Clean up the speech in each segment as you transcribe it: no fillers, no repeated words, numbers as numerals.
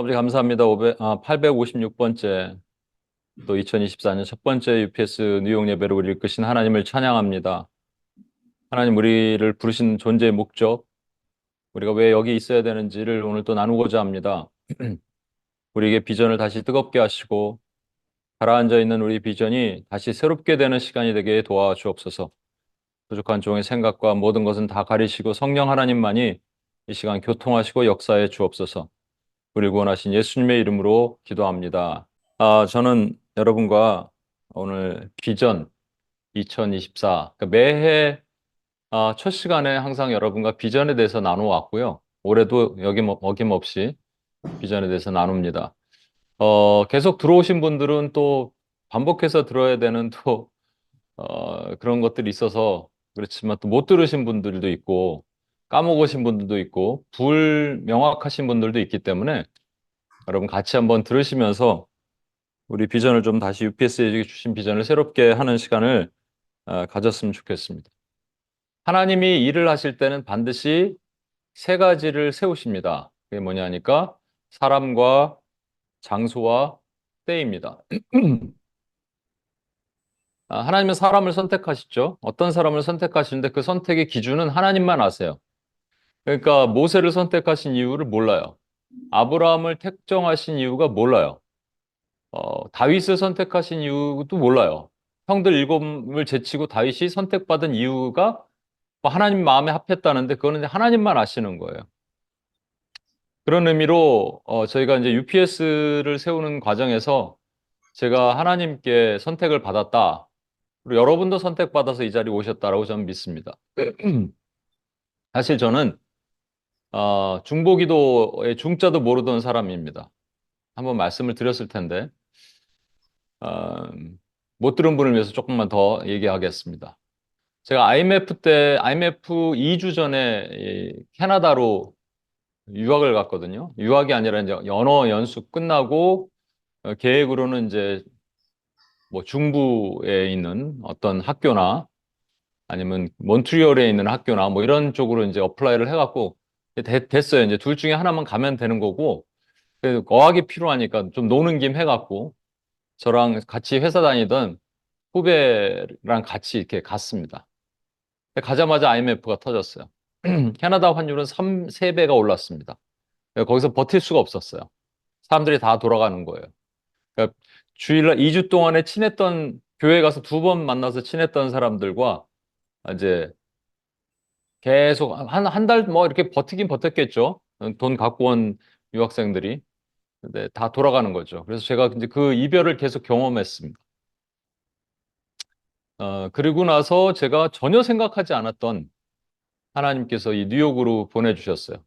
아버지 감사합니다. 856번째 또 2024년 첫 번째 UPS 뉴욕 예배를 우리 이끄신 하나님을 찬양합니다. 하나님 우리를 부르신 존재의 목적, 우리가 왜 여기 있어야 되는지를 오늘 또 나누고자 합니다. 우리에게 비전을 다시 뜨겁게 하시고 가라앉아 있는 우리 비전이 다시 새롭게 되는 시간이 되게 도와주옵소서. 부족한 종의 생각과 모든 것은 다 가리시고 성령 하나님만이 이 시간 교통하시고 역사해 주옵소서. 우리 구원하신 예수님의 이름으로 기도합니다. 저는 여러분과 오늘 비전 2024, 그러니까 매해 첫 시간에 항상 여러분과 비전에 대해서 나누어왔고요. 올해도 어김없이 비전에 대해서 나눕니다. 계속 들어오신 분들은 또 반복해서 들어야 되는 또 그런 것들이 있어서 그렇지만 또 못 들으신 분들도 있고 까먹으신 분들도 있고 불명확하신 분들도 있기 때문에 여러분 같이 한번 들으시면서 우리 비전을 좀 다시 UPS에게 주신 비전을 새롭게 하는 시간을 가졌으면 좋겠습니다. 하나님이 일을 하실 때는 반드시 세 가지를 세우십니다. 그게 뭐냐니까 사람과 장소와 때입니다. 하나님은 사람을 선택하시죠. 어떤 사람을 선택하시는데 그 선택의 기준은 하나님만 아세요. 그러니까 모세를 선택하신 이유를 몰라요. 아브라함을 택정하신 이유가 몰라요. 다윗을 선택하신 이유도 몰라요. 형들 일곱을 제치고 다윗이 선택받은 이유가 뭐 하나님 마음에 합했다는데 그거는 이제 하나님만 아시는 거예요. 그런 의미로 저희가 이제 UPS를 세우는 과정에서 제가 하나님께 선택을 받았다. 그리고 여러분도 선택받아서 이 자리에 오셨다라고 저는 믿습니다. 사실 저는 중보기도의 중자도 모르던 사람입니다. 한번 말씀을 드렸을 텐데 어, 못 들은 분을 위해서 조금만 더 얘기하겠습니다. 제가 IMF 2주 전에 캐나다로 유학을 갔거든요. 유학이 아니라 이제 언어 연수 끝나고 계획으로는 이제 뭐 중부에 있는 어떤 학교나 아니면 몬트리올에 있는 학교나 뭐 이런 쪽으로 이제 어플라이를 해갖고 됐어요. 이제 둘 중에 하나만 가면 되는 거고 그래서 어학이 필요하니까 좀 노는 김 해갖고 저랑 같이 회사 다니던 후배랑 같이 이렇게 갔습니다. 가자마자 IMF가 터졌어요. 캐나다 환율은 3배가 올랐습니다. 거기서 버틸 수가 없었어요. 사람들이 다 돌아가는 거예요. 그러니까 주일날 2주 동안에 친했던 교회 가서 두 번 만나서 친했던 사람들과 이제 계속 한 달 뭐 이렇게 버티긴 버텼겠죠. 돈 갖고 온 유학생들이. 근데 다 돌아가는 거죠. 그래서 제가 이제 그 이별을 계속 경험했습니다. 그리고 나서 제가 전혀 생각하지 않았던 하나님께서 이 뉴욕으로 보내주셨어요.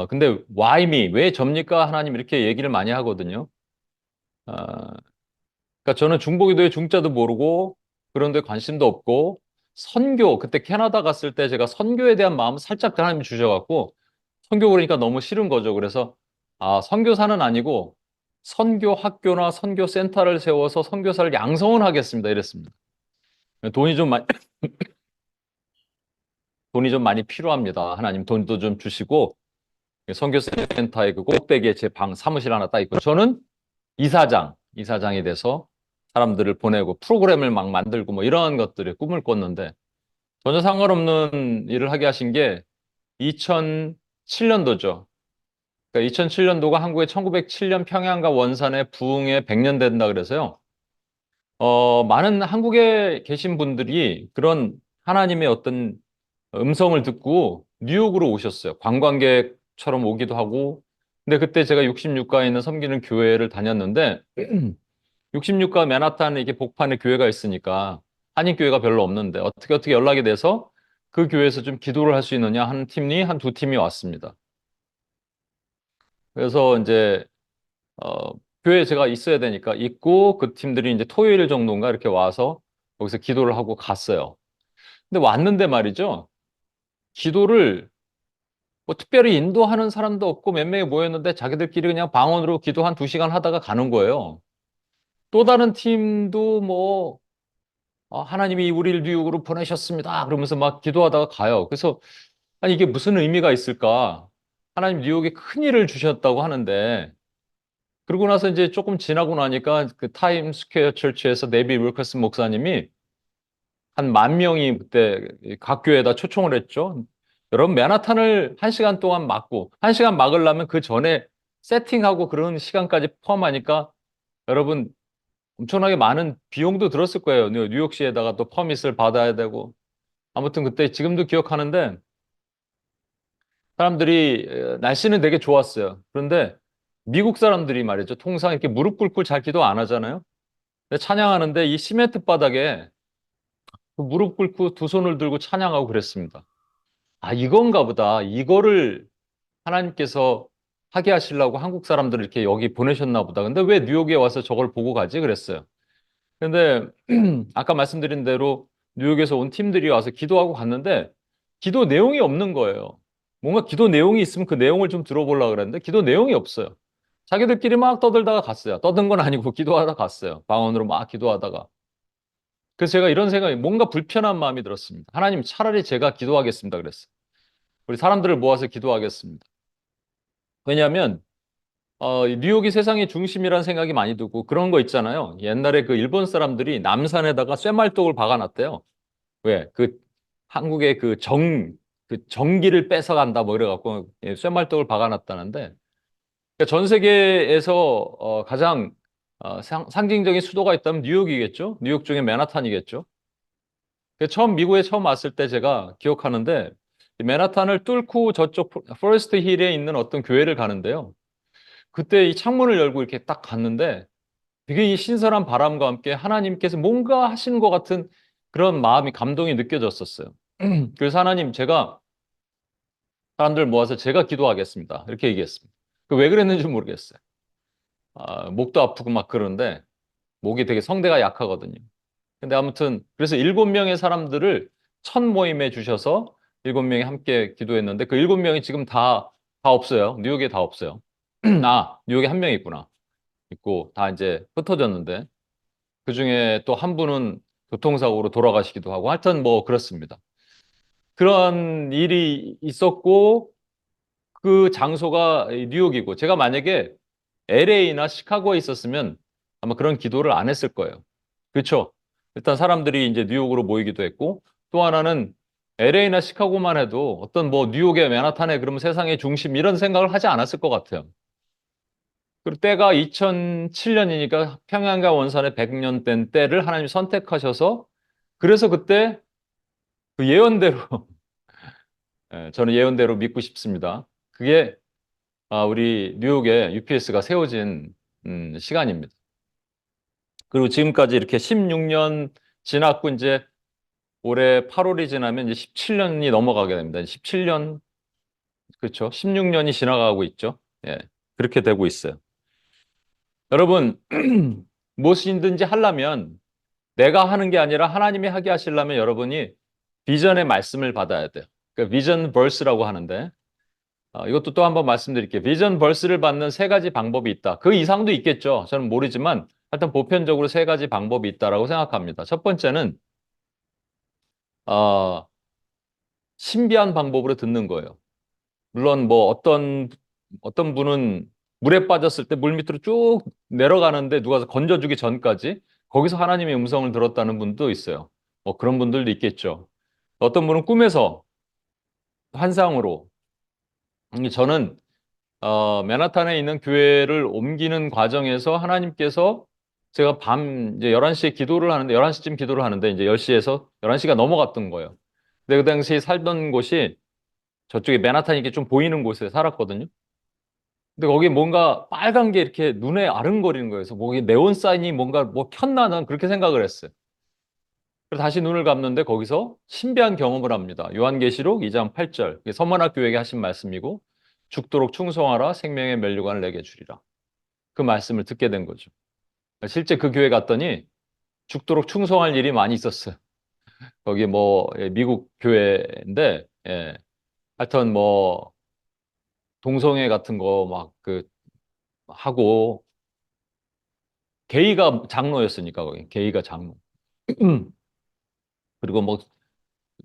근데 why me? 왜 접니까? 하나님 이렇게 얘기를 많이 하거든요. 어, 그러니까 저는 중보기도의 중자도 모르고 그런데 관심도 없고 선교, 그때 캐나다 갔을 때 제가 선교에 대한 마음 살짝 하나님이 주셔갖고 선교 그러니까 너무 싫은 거죠. 그래서 선교사는 아니고 선교 학교나 선교 센터를 세워서 선교사를 양성은 하겠습니다. 이랬습니다. 돈이 좀 많이 돈이 좀 많이 필요합니다. 하나님 돈도 좀 주시고 선교센터의 그 꼭대기에 제 방 사무실 하나 딱 있고 저는 이사장이 돼서 사람들을 보내고 프로그램을 막 만들고 뭐 이런 것들에 꿈을 꿨는데 전혀 상관없는 일을 하게 하신 게 2007년도죠. 그러니까 2007년도가 한국의 1907년 평양과 원산의 부흥의 100년 된다 그래서요. 많은 한국에 계신 분들이 그런 하나님의 어떤 음성을 듣고 뉴욕으로 오셨어요. 관광객처럼 오기도 하고. 근데 그때 제가 66가에 있는 섬기는 교회를 다녔는데 66가 맨하탄에 이게 복판에 교회가 있으니까 한인교회가 별로 없는데 어떻게 연락이 돼서 그 교회에서 좀 기도를 할 수 있느냐 한 팀이 한 두 팀이 왔습니다. 그래서 이제 어, 교회에 제가 있어야 되니까 있고 그 팀들이 이제 토요일 정도인가 이렇게 와서 거기서 기도를 하고 갔어요. 근데 왔는데 말이죠. 기도를 뭐 특별히 인도하는 사람도 없고 몇 명이 모였는데 자기들끼리 그냥 방언으로 기도 한 두 시간 하다가 가는 거예요. 또 다른 팀도 뭐 하나님이 우리를 뉴욕으로 보내셨습니다. 그러면서 막 기도하다가 가요. 그래서 아니 이게 무슨 의미가 있을까? 하나님 뉴욕에 큰 일을 주셨다고 하는데, 그러고 나서 이제 조금 지나고 나니까 그 타임스퀘어 철치에서 네비 윌커슨 목사님이 한 10,000명이 그때 각 교회에다 초청을 했죠. 여러분, 맨하탄을 1시간 동안 막고, 1시간 막으려면 그 전에 세팅하고 그런 시간까지 포함하니까 여러분, 엄청나게 많은 비용도 들었을 거예요. 뉴욕시에다가 또 퍼밋을 받아야 되고. 아무튼 그때 지금도 기억하는데 사람들이 날씨는 되게 좋았어요. 그런데 미국 사람들이 말이죠. 통상 이렇게 무릎 꿇고 잘 기도 안 하잖아요. 근데 찬양하는데 이 시멘트 바닥에 그 무릎 꿇고 두 손을 들고 찬양하고 그랬습니다. 아, 이건가 보다. 이거를 하나님께서 하게 하시려고 한국 사람들을 이렇게 여기 보내셨나 보다. 근데 왜 뉴욕에 와서 저걸 보고 가지? 그랬어요. 근데 아까 말씀드린 대로 뉴욕에서 온 팀들이 와서 기도하고 갔는데 기도 내용이 없는 거예요. 뭔가 기도 내용이 있으면 그 내용을 좀 들어보려고 그랬는데 기도 내용이 없어요. 자기들끼리 막 떠들다가 갔어요. 떠든 건 아니고 기도하다 갔어요. 방언으로 막 기도하다가. 그래서 제가 이런 생각이 뭔가 불편한 마음이 들었습니다. 하나님 차라리 제가 기도하겠습니다. 그랬어요. 우리 사람들을 모아서 기도하겠습니다. 왜냐하면 이 뉴욕이 세상의 중심이라는 생각이 많이 들고 그런 거 있잖아요. 옛날에 그 일본 사람들이 남산에다가 쇠말독을 박아놨대요. 왜? 그 한국의 그 전기를 뺏어간다 뭐 이래갖고 쇠말독을 박아놨다는데 그러니까 전 세계에서 가장 상징적인 수도가 있다면 뉴욕이겠죠? 뉴욕 중에 맨하탄이겠죠? 미국에 처음 왔을 때 제가 기억하는데 이 맨하탄을 뚫고 저쪽 포레스트 힐에 있는 어떤 교회를 가는데요. 그때 이 창문을 열고 이렇게 딱 갔는데 되게 이 신선한 바람과 함께 하나님께서 뭔가 하시는 것 같은 그런 마음이 감동이 느껴졌었어요. 그래서 하나님 제가 사람들 모아서 제가 기도하겠습니다. 이렇게 얘기했습니다. 왜 그랬는지 모르겠어요. 목도 아프고 막 그러는데 목이 되게 성대가 약하거든요. 근데 아무튼 그래서 7명의 사람들을 첫 모임에 주셔서 7명이 함께 기도했는데 그 7명이 지금 다 없어요. 뉴욕에 다 없어요. 뉴욕에 한 명 있구나. 있고 다 이제 흩어졌는데 그중에 또 한 분은 교통사고로 돌아가시기도 하고 하여튼 뭐 그렇습니다. 그런 일이 있었고 그 장소가 뉴욕이고 제가 만약에 LA나 시카고에 있었으면 아마 그런 기도를 안 했을 거예요. 그렇죠? 일단 사람들이 이제 뉴욕으로 모이기도 했고 또 하나는 LA나 시카고만 해도 어떤 뭐 뉴욕의 맨하탄에 그러면 세상의 중심 이런 생각을 하지 않았을 것 같아요. 그리고 때가 2007년이니까 평양과 원산의 100년 된 때를 하나님이 선택하셔서 그래서 그때 그 예언대로 저는 예언대로 믿고 싶습니다. 그게 우리 뉴욕에 UPS가 세워진 시간입니다. 그리고 지금까지 이렇게 16년 지났고 이제 올해 8월이 지나면 이제 17년이 넘어가게 됩니다. 17년 그렇죠? 16년이 지나가고 있죠. 예, 그렇게 되고 있어요. 여러분 무엇이든지 하려면 내가 하는 게 아니라 하나님이 하게 하시려면 여러분이 비전의 말씀을 받아야 돼요. 그 비전 벌스라고 하는데 이것도 또 한번 말씀드릴게요. 비전 벌스를 받는 세 가지 방법이 있다. 그 이상도 있겠죠. 저는 모르지만 하여튼 보편적으로 세 가지 방법이 있다라고 생각합니다. 첫 번째는 어, 신비한 방법으로 듣는 거예요. 물론 뭐 어떤 분은 물에 빠졌을 때 물 밑으로 쭉 내려가는데 누가 건져주기 전까지 거기서 하나님의 음성을 들었다는 분도 있어요. 뭐 그런 분들도 있겠죠. 어떤 분은 꿈에서 환상으로 저는 맨하탄에 있는 교회를 옮기는 과정에서 하나님께서 제가 밤 이제 11시에 기도를 하는데 11시쯤 기도를 하는데 이제 10시에서 11시가 넘어갔던 거예요. 근데 그 당시 살던 곳이 저쪽에 맨하탄이 이렇게 좀 보이는 곳에 살았거든요. 근데 거기 뭔가 빨간 게 이렇게 눈에 아른거리는 거예요. 그래서 뭐 이게 네온 사인이 뭔가 뭐 켰나 난 그렇게 생각을 했어요. 그래서 다시 눈을 감는데 거기서 신비한 경험을 합니다. 요한계시록 2장 8절. 이게 서머나 교회에게 하신 말씀이고 죽도록 충성하라 생명의 면류관을 내게 주리라. 그 말씀을 듣게 된 거죠. 실제 그 교회 갔더니 죽도록 충성할 일이 많이 있었어요. 거기 뭐 미국 교회인데 하여튼 뭐 동성애 같은 거 막 그 하고 게이가 장로였으니까 거기 게이가 장로. 그리고 뭐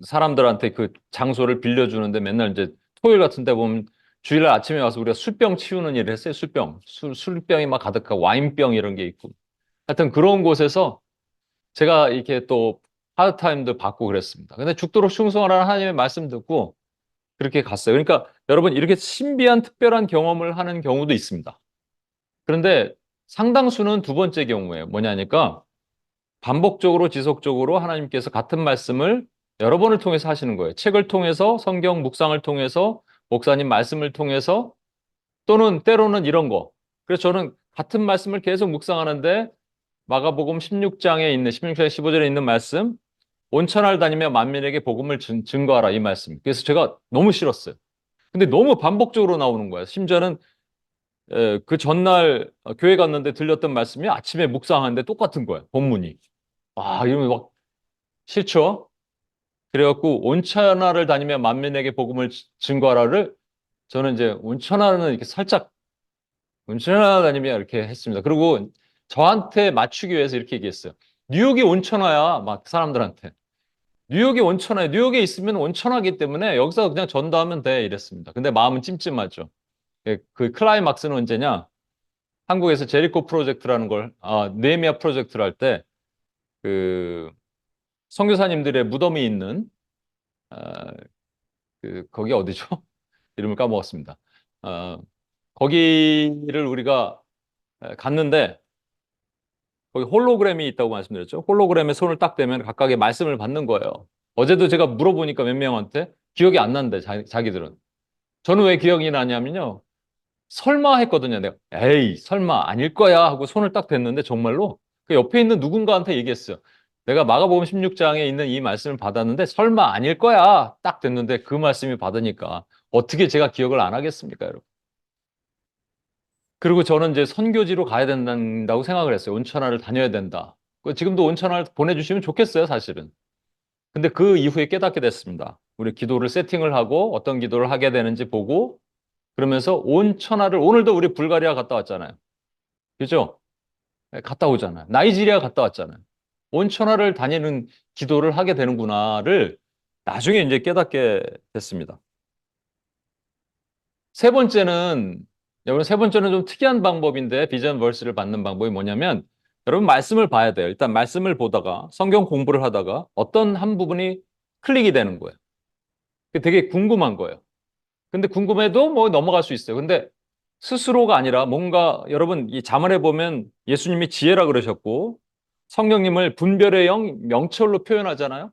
사람들한테 그 장소를 빌려주는데 맨날 이제 토요일 같은 데 보면 주일날 아침에 와서 우리가 술병 치우는 일을 했어요. 술병이 막 가득하고 와인병 이런 게 있고. 하여튼 그런 곳에서 제가 이렇게 또 하드타임도 받고 그랬습니다. 근데 죽도록 충성하라는 하나님의 말씀 듣고 그렇게 갔어요. 그러니까 여러분 이렇게 신비한 특별한 경험을 하는 경우도 있습니다. 그런데 상당수는 두 번째 경우예요. 뭐냐니까 반복적으로 지속적으로 하나님께서 같은 말씀을 여러 번을 통해서 하시는 거예요. 책을 통해서, 성경 묵상을 통해서, 목사님 말씀을 통해서, 또는 때로는 이런 거. 그래서 저는 같은 말씀을 계속 묵상하는데 마가복음 16장에 있는 16장 15절에 있는 말씀, 온천을 다니며 만민에게 복음을 증거하라 이 말씀. 그래서 제가 너무 싫었어요. 근데 너무 반복적으로 나오는 거예요. 심지어는 그 전날 교회 갔는데 들렸던 말씀이 아침에 묵상하는데 똑같은 거예요. 본문이. 아, 이러면 막 싫죠? 그래갖고 온천하를 다니며 만민에게 복음을 증거하라를 저는 이제 온천하는 이렇게 살짝 온천하 다니며 이렇게 했습니다. 그리고 저한테 맞추기 위해서 이렇게 얘기했어요. 뉴욕이 온천하야 막 사람들한테. 뉴욕이 온천하야. 뉴욕에 있으면 온천하기 때문에 여기서 그냥 전도하면 돼 이랬습니다. 근데 마음은 찜찜하죠. 그 클라이막스는 언제냐? 한국에서 제리코 프로젝트라는 걸, 느헤미야 프로젝트를 할 때, 그, 선교사님들의 무덤이 있는, 아, 거기 어디죠? 이름을 까먹었습니다. 어, 거기를 우리가 갔는데, 거기 홀로그램이 있다고 말씀드렸죠? 홀로그램에 손을 딱 대면 각각의 말씀을 받는 거예요. 어제도 제가 물어보니까 몇 명한테 기억이 안 난대, 자기들은. 저는 왜 기억이 나냐면요. 설마 했거든요. 내가 에이 설마 아닐 거야 하고 손을 딱 댔는데 정말로 그 옆에 있는 누군가한테 얘기했어요. 내가 마가복음 16장에 있는 이 말씀을 받았는데 설마 아닐 거야 딱 됐는데 그 말씀이 받으니까 어떻게 제가 기억을 안 하겠습니까, 여러분? 그리고 저는 이제 선교지로 가야 된다고 생각을 했어요. 온천하를 다녀야 된다. 지금도 온천하를 보내주시면 좋겠어요, 사실은. 근데 그 이후에 깨닫게 됐습니다. 우리 기도를 세팅을 하고 어떤 기도를 하게 되는지 보고 그러면서 온천하를 오늘도 우리 불가리아 갔다 왔잖아요. 그죠? 네, 갔다 오잖아요. 나이지리아 갔다 왔잖아요. 온천하를 다니는 기도를 하게 되는구나를 나중에 이제 깨닫게 됐습니다. 세 번째는, 여러분, 세 번째는 좀 특이한 방법인데, 비전 벌스를 받는 방법이 뭐냐면, 여러분, 말씀을 봐야 돼요. 일단 말씀을 보다가, 성경 공부를 하다가, 어떤 한 부분이 클릭이 되는 거예요. 그게 되게 궁금한 거예요. 근데 궁금해도 뭐 넘어갈 수 있어요. 근데 스스로가 아니라 뭔가 여러분 이 잠언에 보면 예수님이 지혜라 그러셨고 성령님을 분별의 영, 명철로 표현하잖아요.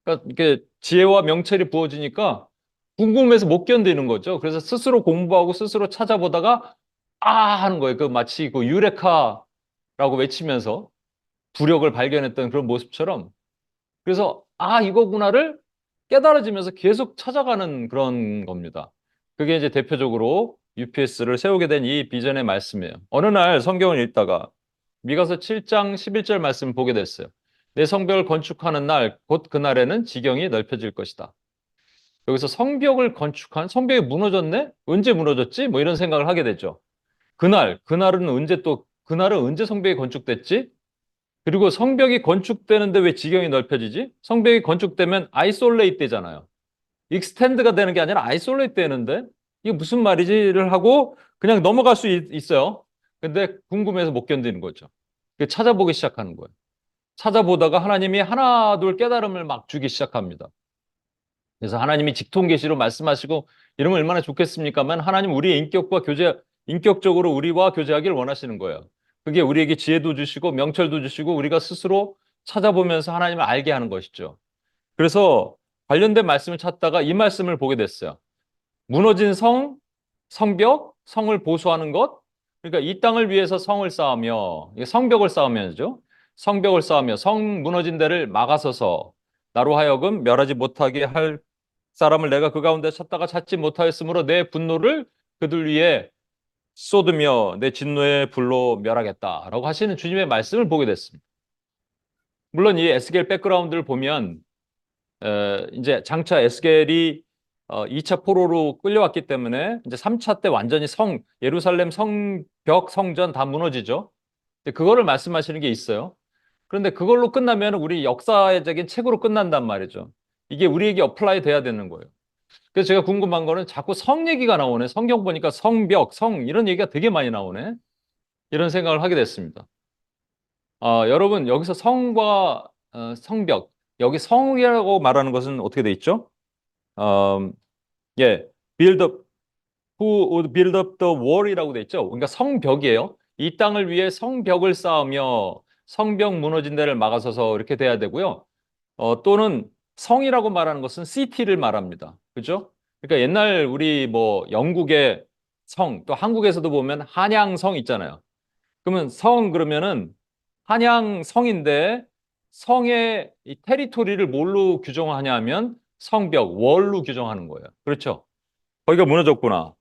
그러니까 이렇게 지혜와 명철이 부어지니까 궁금해서 못 견디는 거죠. 그래서 스스로 공부하고 스스로 찾아보다가 하는 거예요. 그 마치 그 유레카라고 외치면서 부력을 발견했던 그런 모습처럼 그래서 이거구나를 깨달아지면서 계속 찾아가는 그런 겁니다. 그게 이제 대표적으로 UPS를 세우게 된 이 비전의 말씀이에요. 어느 날 성경을 읽다가 미가서 7장 11절 말씀을 보게 됐어요. 내 성벽을 건축하는 날, 곧 그날에는 지경이 넓혀질 것이다. 여기서 성벽이 무너졌네? 언제 무너졌지? 뭐 이런 생각을 하게 되죠. 그날은 언제 성벽이 건축됐지? 그리고 성벽이 건축되는데 왜 지경이 넓혀지지? 성벽이 건축되면 아이솔레이트 되잖아요. 익스텐드가 되는 게 아니라 아이솔레이트 되는데 이게 무슨 말이지를 하고 그냥 넘어갈 수 있어요. 근데 궁금해서 못 견디는 거죠. 찾아보기 시작하는 거예요. 찾아보다가 하나님이 하나 둘 깨달음을 막 주기 시작합니다. 그래서 하나님이 직통 계시로 말씀하시고 이러면 얼마나 좋겠습니까만 하나님 우리의 인격적으로 우리와 교제하기를 원하시는 거예요. 그게 우리에게 지혜도 주시고 명철도 주시고 우리가 스스로 찾아보면서 하나님을 알게 하는 것이죠. 그래서 관련된 말씀을 찾다가 이 말씀을 보게 됐어요. 무너진 성벽, 성을 보수하는 것. 그러니까 이 땅을 위해서 성을 쌓으며, 성벽을 쌓으면서, 성벽을 쌓으며 성 무너진 데를 막아서서 나로 하여금 멸하지 못하게 할 사람을 내가 그 가운데 찾다가 찾지 못하였으므로 내 분노를 그들 위에 쏟으며 내 진노의 불로 멸하겠다라고 하시는 주님의 말씀을 보게 됐습니다. 물론 이 에스겔 백그라운드를 보면 이제 장차 에스겔이 2차 포로로 끌려왔기 때문에 이제 3차 때 완전히 예루살렘 성벽, 성전 다 무너지죠. 근데 그거를 말씀하시는 게 있어요. 그런데 그걸로 끝나면 우리 역사적인 책으로 끝난단 말이죠. 이게 우리에게 어플라이 돼야 되는 거예요. 그래서 제가 궁금한 거는 자꾸 성 얘기가 나오네. 성경 보니까 성벽, 성 이런 얘기가 되게 많이 나오네. 이런 생각을 하게 됐습니다. 여러분 여기서 성과 성벽 여기 성이라고 말하는 것은 어떻게 돼 있죠? 어, 예, build up who would build up the wall이라고 돼 있죠. 그러니까 성벽이에요. 이 땅을 위해 성벽을 쌓으며 성벽 무너진 데를 막아서서 이렇게 돼야 되고요. 또는 성이라고 말하는 것은 city를 말합니다. 그죠? 그러니까 옛날 우리 뭐 영국의 성, 또 한국에서도 보면 한양성 있잖아요. 그러면 성 그러면은 한양성인데 성의 이 테리토리를 뭘로 규정하냐면 성벽, 월로 규정하는 거예요. 그렇죠? 거기가 무너졌구나.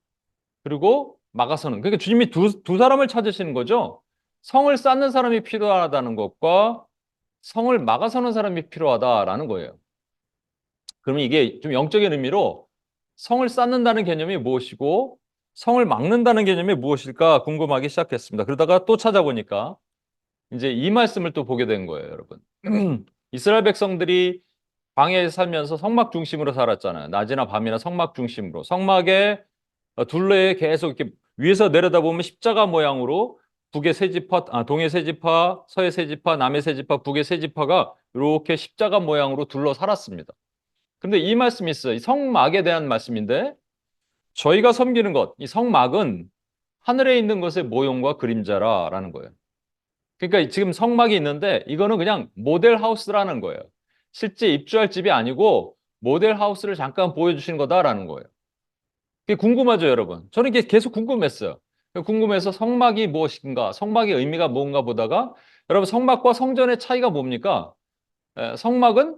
그리고 막아서는. 그러니까 주님이 두 사람을 찾으시는 거죠. 성을 쌓는 사람이 필요하다는 것과 성을 막아서는 사람이 필요하다라는 거예요. 그러면 이게 좀 영적인 의미로 성을 쌓는다는 개념이 무엇이고 성을 막는다는 개념이 무엇일까 궁금하기 시작했습니다. 그러다가 또 찾아보니까 이제 이 말씀을 또 보게 된 거예요, 여러분. 이스라엘 백성들이 광야에 살면서 성막 중심으로 살았잖아요. 낮이나 밤이나 성막 중심으로. 성막의 둘레에 계속 이렇게 위에서 내려다보면 십자가 모양으로 북의 세 지파, 동의 세 지파, 서의 세 지파, 남의 세 지파, 북의 세 지파가 이렇게 십자가 모양으로 둘러 살았습니다. 근데 이 말씀이 있어요. 이 성막에 대한 말씀인데 저희가 섬기는 것, 이 성막은 하늘에 있는 것의 모형과 그림자라라는 거예요. 그러니까 지금 성막이 있는데 이거는 그냥 모델 하우스라는 거예요. 실제 입주할 집이 아니고 모델 하우스를 잠깐 보여주시는 거다라는 거예요. 그게 궁금하죠, 여러분? 저는 이게 계속 궁금했어요. 궁금해서 성막이 무엇인가, 성막의 의미가 뭔가 보다가 여러분 성막과 성전의 차이가 뭡니까? 성막은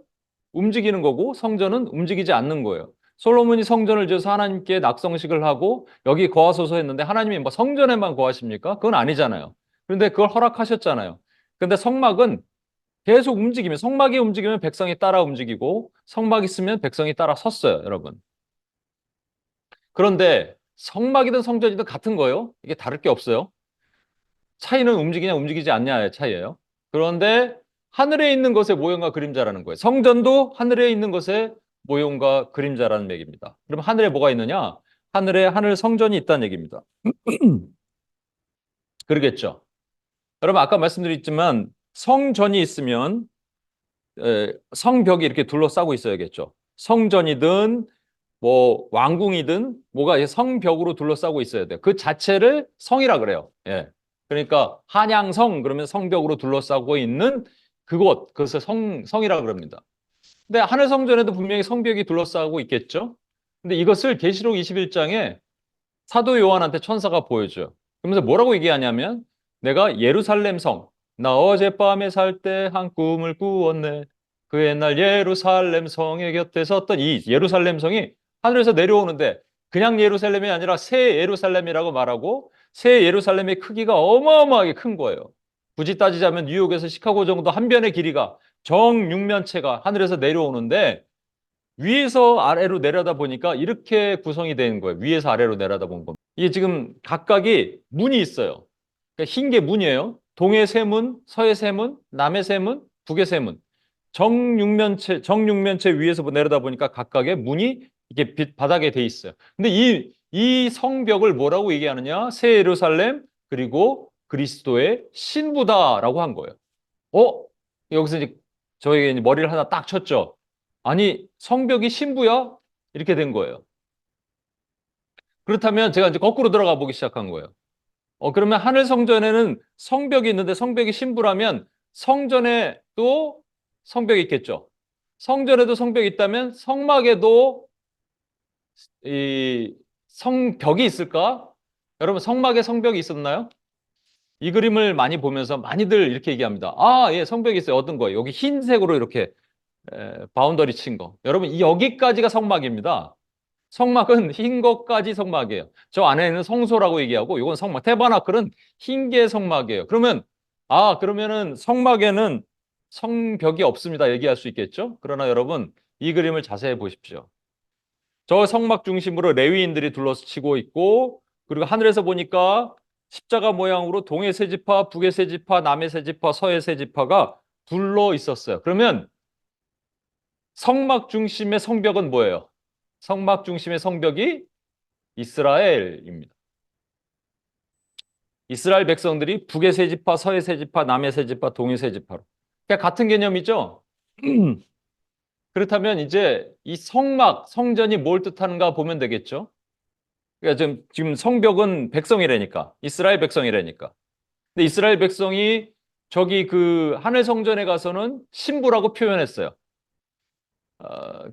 움직이는 거고 성전은 움직이지 않는 거예요. 솔로몬이 성전을 지어서 하나님께 낙성식을 하고 여기 거하소서 했는데 하나님이 뭐 성전에만 거하십니까? 그건 아니잖아요. 그런데 그걸 허락하셨잖아요. 근데 성막은 계속 움직이면 성막이 움직이면 백성이 따라 움직이고 성막 있으면 백성이 따라 섰어요, 여러분. 그런데 성막이든 성전이든 같은 거예요. 이게 다를 게 없어요. 차이는 움직이냐 움직이지 않냐의 차이예요. 그런데 하늘에 있는 것의 모형과 그림자라는 거예요. 성전도 하늘에 있는 것의 모형과 그림자라는 얘기입니다. 그럼 하늘에 뭐가 있느냐? 하늘에 하늘 성전이 있다는 얘기입니다. 그러겠죠. 여러분 아까 말씀드렸지만 성전이 있으면 성벽이 이렇게 둘러싸고 있어야겠죠. 성전이든 뭐 왕궁이든 뭐가 성벽으로 둘러싸고 있어야 돼요. 그 자체를 성이라 그래요. 예. 그러니까 한양성 그러면 성벽으로 둘러싸고 있는 그것을 성이라 그럽니다. 근데 하늘 성전에도 분명히 성벽이 둘러싸고 있겠죠. 근데 이것을 계시록 21장에 사도 요한한테 천사가 보여줘요. 그러면서 뭐라고 얘기하냐면 내가 예루살렘 성, 나 어젯밤에 살 때 한 꿈을 꾸었네. 그 옛날 예루살렘 성의 곁에 섰던 이 예루살렘 성이 하늘에서 내려오는데 그냥 예루살렘이 아니라 새 예루살렘이라고 말하고 새 예루살렘의 크기가 어마어마하게 큰 거예요. 굳이 따지자면 뉴욕에서 시카고 정도 한 변의 길이가 정육면체가 하늘에서 내려오는데 위에서 아래로 내려다 보니까 이렇게 구성이 되는 거예요. 위에서 아래로 내려다 본 겁니다. 이게 지금 각각이 문이 있어요. 그러니까 흰 게 문이에요. 동의 세문, 서의 세문, 남의 세문, 북의 세문. 정육면체 위에서 내려다 보니까 각각의 문이 이렇게 바닥에 돼 있어요. 근데 이 성벽을 뭐라고 얘기하느냐? 새 예루살렘 그리고 그리스도의 신부다라고 한 거예요. 어? 여기서 이제 저에게 머리를 하나 딱 쳤죠. 아니, 성벽이 신부야? 이렇게 된 거예요. 그렇다면 제가 이제 거꾸로 들어가 보기 시작한 거예요. 그러면 하늘 성전에는 성벽이 있는데 성벽이 신부라면 성전에도 성벽이 있겠죠. 성전에도 성벽이 있다면 성막에도 이 성벽이 있을까? 여러분 성막에 성벽이 있었나요? 이 그림을 많이 보면서 많이들 이렇게 얘기합니다. 예, 성벽이 있어요. 어떤 거예요? 여기 흰색으로 이렇게 바운더리 친 거. 여러분 여기까지가 성막입니다. 성막은 흰 것까지 성막이에요. 저 안에는 성소라고 얘기하고 이건 성막. 테바나클은 흰 게 성막이에요. 그러면은 성막에는 성벽이 없습니다. 얘기할 수 있겠죠? 그러나 여러분 이 그림을 자세히 보십시오. 저 성막 중심으로 레위인들이 둘러치고 있고 그리고 하늘에서 보니까 십자가 모양으로 동의 세 지파, 북의 세 지파, 남의 세 지파, 서의 세 지파가 둘러 있었어요. 그러면 성막 중심의 성벽은 뭐예요? 성막 중심의 성벽이 이스라엘입니다. 이스라엘 백성들이 북의 세 지파, 서의 세 지파, 남의 세 지파, 동의 세 지파로. 그러니까 같은 개념이죠. 그렇다면 이제 이 성막, 성전이 뭘 뜻하는가 보면 되겠죠. 그러니까 지금 성벽은 백성이라니까. 이스라엘 백성이라니까. 근데 이스라엘 백성이 저기 그 하늘 성전에 가서는 신부라고 표현했어요.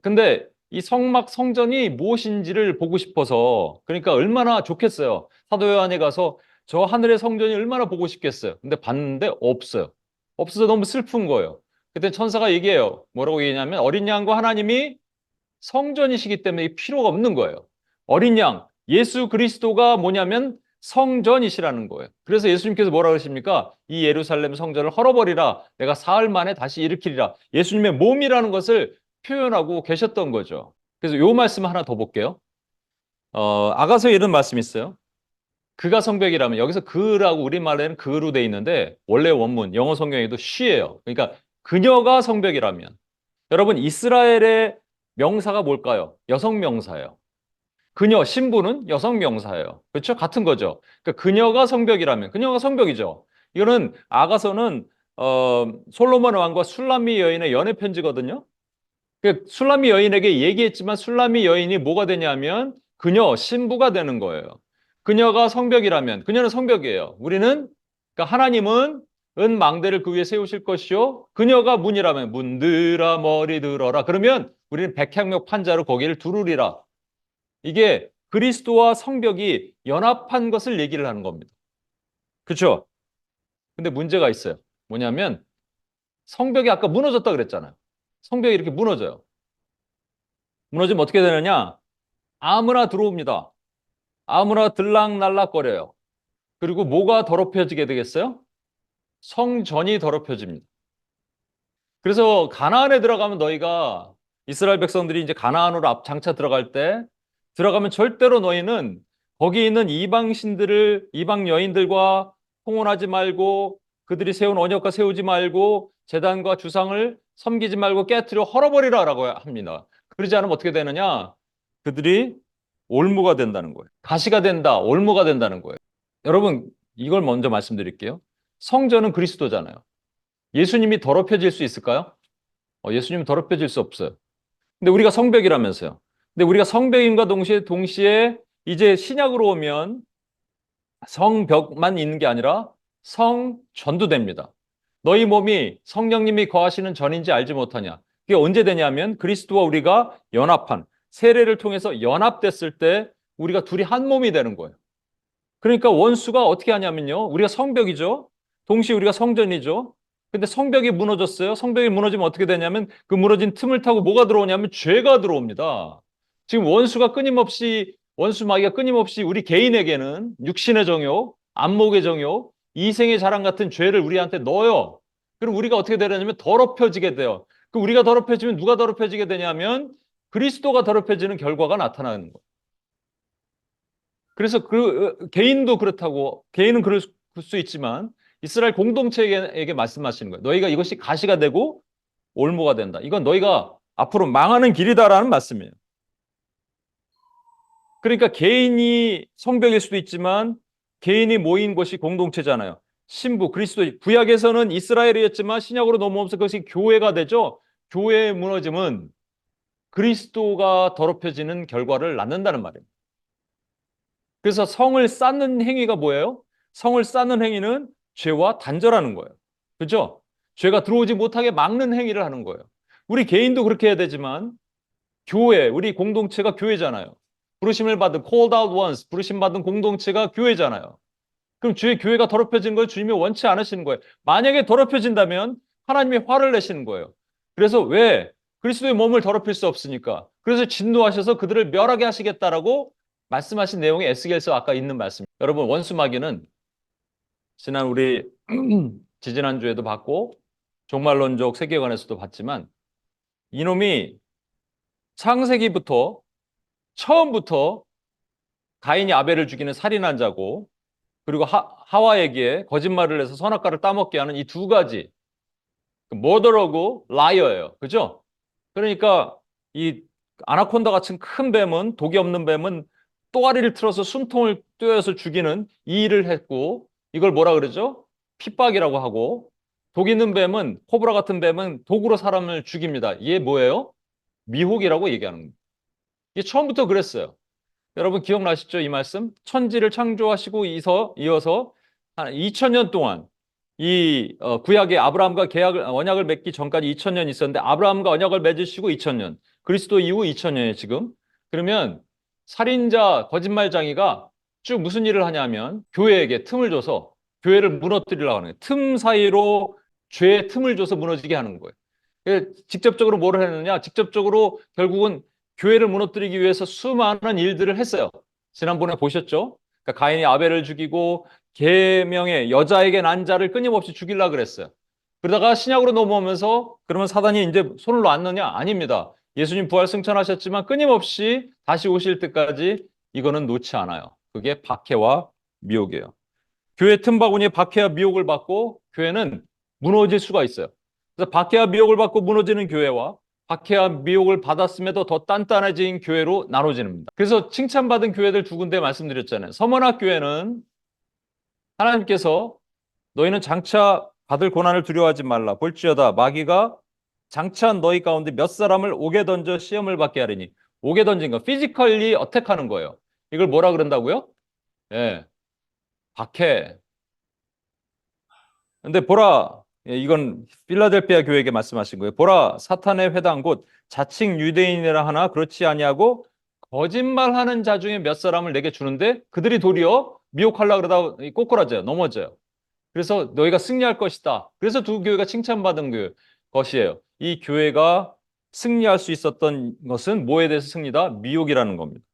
근데 이 성막 성전이 무엇인지를 보고 싶어서 그러니까 얼마나 좋겠어요. 사도 요한에 가서 저 하늘의 성전이 얼마나 보고 싶겠어요. 근데 봤는데 없어요. 없어서 너무 슬픈 거예요. 그때 천사가 얘기해요. 뭐라고 얘기냐면 어린 양과 하나님이 성전이시기 때문에 필요가 없는 거예요. 어린 양, 예수 그리스도가 뭐냐면 성전이시라는 거예요. 그래서 예수님께서 뭐라 그러십니까? 이 예루살렘 성전을 헐어버리라. 내가 사흘 만에 다시 일으키리라. 예수님의 몸이라는 것을 표현하고 계셨던 거죠. 그래서 요 말씀 하나 더 볼게요. 아가서에 이런 말씀이 있어요. 그가 성벽이라면 여기서 그라고 우리말에는 그로 돼 있는데 원래 원문 영어 성경에도 she예요. 그러니까 그녀가 성벽이라면 여러분 이스라엘의 명사가 뭘까요? 여성 명사예요. 그녀 신부는 여성 명사예요. 그렇죠? 같은 거죠. 그러니까 그녀가 성벽이라면 그녀가 성벽이죠. 이거는 아가서는 솔로몬 왕과 술람미 여인의 연애 편지거든요. 그 술람미 여인에게 얘기했지만 술람미 여인이 뭐가 되냐면 그녀 신부가 되는 거예요. 그녀가 성벽이라면 그녀는 성벽이에요. 우리는 그러니까 하나님은 은 망대를 그 위에 세우실 것이요 그녀가 문이라면 문들아 머리 들어라. 그러면 우리는 백향목 판자로 거기를 두르리라. 이게 그리스도와 성벽이 연합한 것을 얘기를 하는 겁니다. 그렇죠? 근데 문제가 있어요. 뭐냐면 성벽이 아까 무너졌다 그랬잖아요. 성벽이 이렇게 무너져요. 무너지면 어떻게 되느냐? 아무나 들어옵니다. 아무나 들락날락거려요. 그리고 뭐가 더럽혀지게 되겠어요? 성전이 더럽혀집니다. 그래서 가나안에 들어가면 너희가 이스라엘 백성들이 이제 가나안으로 장차 들어갈 때 들어가면 절대로 너희는 거기 있는 이방 신들을 이방 여인들과 통혼하지 말고 그들이 세운 언약과 세우지 말고 제단과 주상을 섬기지 말고 깨트려 헐어버리라라고 합니다. 그러지 않으면 어떻게 되느냐? 그들이 올무가 된다는 거예요. 가시가 된다, 올무가 된다는 거예요. 여러분, 이걸 먼저 말씀드릴게요. 성전은 그리스도잖아요. 예수님이 더럽혀질 수 있을까요? 예수님은 더럽혀질 수 없어요. 근데 우리가 성벽이라면서요. 근데 우리가 성벽임과 동시에 이제 신약으로 오면 성벽만 있는 게 아니라 성전도 됩니다. 너희 몸이 성령님이 거하시는 전인지 알지 못하냐. 그게 언제 되냐면 그리스도와 우리가 연합한 세례를 통해서 연합됐을 때 우리가 둘이 한 몸이 되는 거예요. 그러니까 원수가 어떻게 하냐면요. 우리가 성벽이죠. 동시에 우리가 성전이죠. 근데 성벽이 무너졌어요. 성벽이 무너지면 어떻게 되냐면 그 무너진 틈을 타고 뭐가 들어오냐면 죄가 들어옵니다. 지금 원수 마귀가 끊임없이 우리 개인에게는 육신의 정욕, 안목의 정욕, 이생의 자랑 같은 죄를 우리한테 넣어요. 그럼 우리가 어떻게 되냐면 더럽혀지게 돼요. 그 우리가 더럽혀지면 누가 더럽혀지게 되냐면 그리스도가 더럽혀지는 결과가 나타나는 거예요. 그래서 그 개인도 그렇다고 개인은 그럴 수 있지만 이스라엘 공동체에게 말씀하시는 거예요. 너희가 이것이 가시가 되고 올무가 된다. 이건 너희가 앞으로 망하는 길이다라는 말씀이에요. 그러니까 개인이 성벽일 수도 있지만 개인이 모인 것이 공동체잖아요. 신부, 그리스도, 구약에서는 이스라엘이었지만 신약으로 넘어오면서 그것이 교회가 되죠. 교회의 무너짐은 그리스도가 더럽혀지는 결과를 낳는다는 말이에요. 그래서 성을 쌓는 행위가 뭐예요? 성을 쌓는 행위는 죄와 단절하는 거예요. 그렇죠? 죄가 들어오지 못하게 막는 행위를 하는 거예요. 우리 개인도 그렇게 해야 되지만 교회, 우리 공동체가 교회잖아요. 부르심을 받은 called out ones, 부르심 받은 공동체가 교회잖아요. 그럼 주의 교회가 더럽혀진 걸 주님이 원치 않으시는 거예요. 만약에 더럽혀진다면 하나님이 화를 내시는 거예요. 그래서 왜? 그리스도의 몸을 더럽힐 수 없으니까. 그래서 진노하셔서 그들을 멸하게 하시겠다라고 말씀하신 내용이 에스겔서 아까 있는 말씀. 여러분 원수 마귀는 지난 우리 지지난주에도 봤고 종말론적 세계관에서도 봤지만 이놈이 창세기부터 처음부터 가인이 아벨을 죽이는 살인한 자고 그리고 하와에게 거짓말을 해서 선악과를 따먹게 하는 이 두 가지 머더러고 라이어예요. 그죠? 그러니까 이 아나콘다 같은 큰 뱀은, 독이 없는 뱀은 또아리를 틀어서 숨통을 꿰어서 죽이는 이 일을 했고, 이걸 뭐라 그러죠? 핍박이라고 하고, 독 있는 뱀은, 코브라 같은 뱀은 독으로 사람을 죽입니다. 이게 뭐예요? 미혹이라고 얘기하는 겁니다. 이게 처음부터 그랬어요. 여러분 기억나시죠? 이 말씀? 천지를 창조하시고 이어서 한 2000년 동안 이 구약의 아브라함과 언약을 맺기 전까지 2000년 있었는데, 아브라함과 언약을 맺으시고 2000년, 그리스도 이후 2000년에 지금. 그러면 살인자 거짓말장이가 쭉 무슨 일을 하냐면 교회에게 틈을 줘서 교회를 무너뜨리려고 하는 거예요. 틈 사이로 죄의 틈을 줘서 무너지게 하는 거예요. 직접적으로 뭐를 했느냐? 직접적으로 결국은 교회를 무너뜨리기 위해서 수많은 일들을 했어요. 지난번에 보셨죠? 그러니까 가인이 아벨을 죽이고 계명의 여자에게 난 자를 끊임없이 죽이려고 그랬어요. 그러다가 신약으로 넘어오면서 그러면 사단이 이제 손을 놨느냐? 아닙니다. 예수님 부활 승천하셨지만 끊임없이 다시 오실 때까지 이거는 놓지 않아요. 그게 박해와 미혹이에요. 교회 틈바구니에 박해와 미혹을 받고 교회는 무너질 수가 있어요. 그래서 박해와 미혹을 받고 무너지는 교회와 박해와 미혹을 받았음에도 더 단단해진 교회로 나눠집니다. 그래서 칭찬받은 교회들 두 군데 말씀드렸잖아요. 서머나 교회는 하나님께서 너희는 장차 받을 고난을 두려워하지 말라. 볼지어다 마귀가 장차한 너희 가운데 몇 사람을 옥에 던져 시험을 받게 하리니. 옥에 던진 거, 피지컬리 어택하는 거예요. 이걸 뭐라 그런다고요? 예, 박해. 근데 보라, 예, 이건 필라델피아 교회에게 말씀하신 거예요. 보라, 사탄의 회당 곧 자칭 유대인이라 하나 그렇지 아니하고 거짓말하는 자 중에 몇 사람을 내게 주는데 그들이 도리어 미혹하려고 그러다 꼬꾸라져요. 넘어져요. 그래서 너희가 승리할 것이다. 그래서 두 교회가 칭찬받은 것이에요. 이 교회가 승리할 수 있었던 것은 뭐에 대해서 승리다? 미혹이라는 겁니다.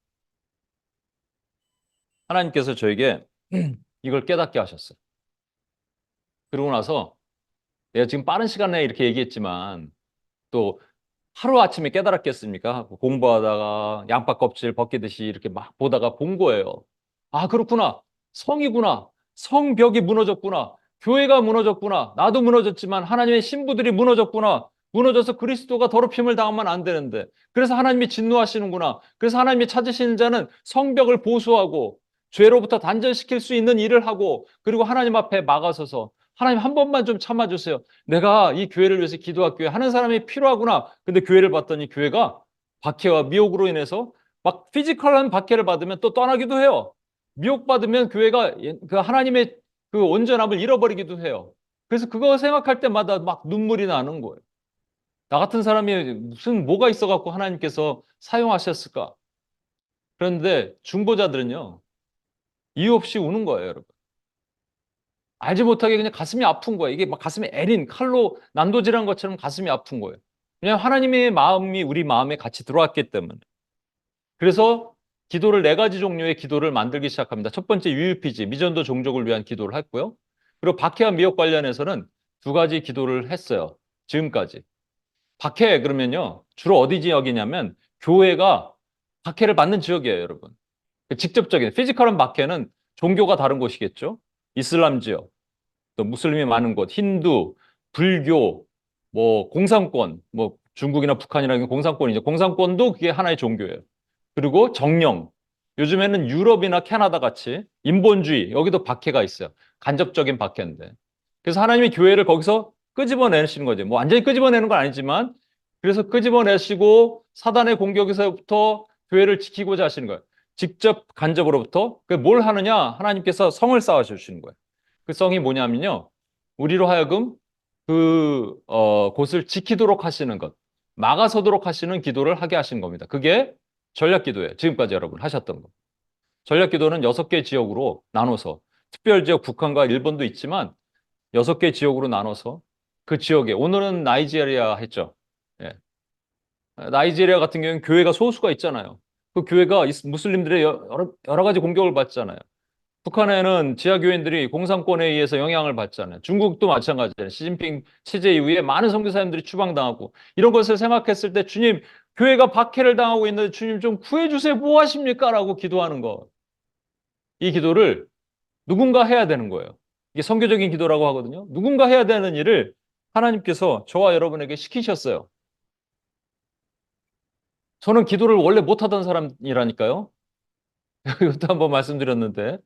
하나님께서 저에게 이걸 깨닫게 하셨어요. 그러고 나서 내가 지금 빠른 시간 내에 이렇게 얘기했지만 또 하루아침에 깨달았겠습니까? 공부하다가 양파 껍질 벗기듯이 이렇게 막 보다가 본 거예요. 아, 그렇구나. 성이구나. 성벽이 무너졌구나. 교회가 무너졌구나. 나도 무너졌지만 하나님의 신부들이 무너졌구나. 무너져서 그리스도가 더럽힘을 당하면 안 되는데. 그래서 하나님이 진노하시는구나. 그래서 하나님이 찾으시는 자는 성벽을 보수하고 죄로부터 단절시킬 수 있는 일을 하고 그리고 하나님 앞에 막아서서 하나님 한 번만 좀 참아주세요. 내가 이 교회를 위해서 기도할 교회 하는 사람이 필요하구나. 근데 교회를 봤더니 교회가 박해와 미혹으로 인해서 막 피지컬한 박해를 받으면 또 떠나기도 해요. 미혹받으면 교회가 그 하나님의 그 온전함을 잃어버리기도 해요. 그래서 그거 생각할 때마다 막 눈물이 나는 거예요. 나 같은 사람이 무슨 뭐가 있어갖고 하나님께서 사용하셨을까? 그런데 중보자들은요, 이유 없이 우는 거예요, 여러분. 알지 못하게 그냥 가슴이 아픈 거예요. 이게 막 가슴에 애린 칼로 난도질한 것처럼 가슴이 아픈 거예요. 그냥 하나님의 마음이 우리 마음에 같이 들어왔기 때문에. 그래서 기도를 네 가지 종류의 기도를 만들기 시작합니다. 첫 번째 UUPG, 미전도 종족을 위한 기도를 했고요. 그리고 박해와 미혹 관련해서는 두 가지 기도를 했어요. 지금까지. 박해 그러면요. 주로 어디 지역이냐면 교회가 박해를 받는 지역이에요, 여러분. 직접적인 피지컬한 박해는 종교가 다른 곳이겠죠. 이슬람 지역, 또 무슬림이 많은 곳, 힌두, 불교, 뭐 공산권, 뭐 중국이나 북한이라는 공산권이죠. 공산권도 그게 하나의 종교예요. 그리고 정령. 요즘에는 유럽이나 캐나다 같이 인본주의, 여기도 박해가 있어요. 간접적인 박해인데. 그래서 하나님이 교회를 거기서 끄집어내시는 거죠. 뭐 완전히 끄집어내는 건 아니지만, 그래서 끄집어내시고 사단의 공격에서부터 교회를 지키고자 하시는 거예요. 직접 간접으로부터. 뭘 하느냐? 하나님께서 성을 쌓아주시는 거예요. 그 성이 뭐냐면요. 우리로 하여금 곳을 지키도록 하시는 것, 막아서도록 하시는 기도를 하게 하신 겁니다. 그게 전략기도예요. 지금까지 여러분 하셨던 거. 전략기도는 6개 지역으로 나눠서, 특별지역 북한과 일본도 있지만 6개 지역으로 나눠서 그 지역에, 오늘은 나이지리아 했죠. 예. 나이지리아 같은 경우는 교회가 소수가 있잖아요. 그 교회가 무슬림들의 여러 가지 공격을 받잖아요. 북한에는 지하교인들이 공산권에 의해서 영향을 받잖아요. 중국도 마찬가지예요. 시진핑 체제 이후에 많은 선교사님들이 추방당하고, 이런 것을 생각했을 때 주님, 교회가 박해를 당하고 있는데 주님 좀 구해주세요. 뭐 하십니까? 라고 기도하는 거. 이 기도를 누군가 해야 되는 거예요. 이게 선교적인 기도라고 하거든요. 누군가 해야 되는 일을 하나님께서 저와 여러분에게 시키셨어요. 저는 기도를 원래 못하던 사람이라니까요. 이것도 한번 말씀드렸는데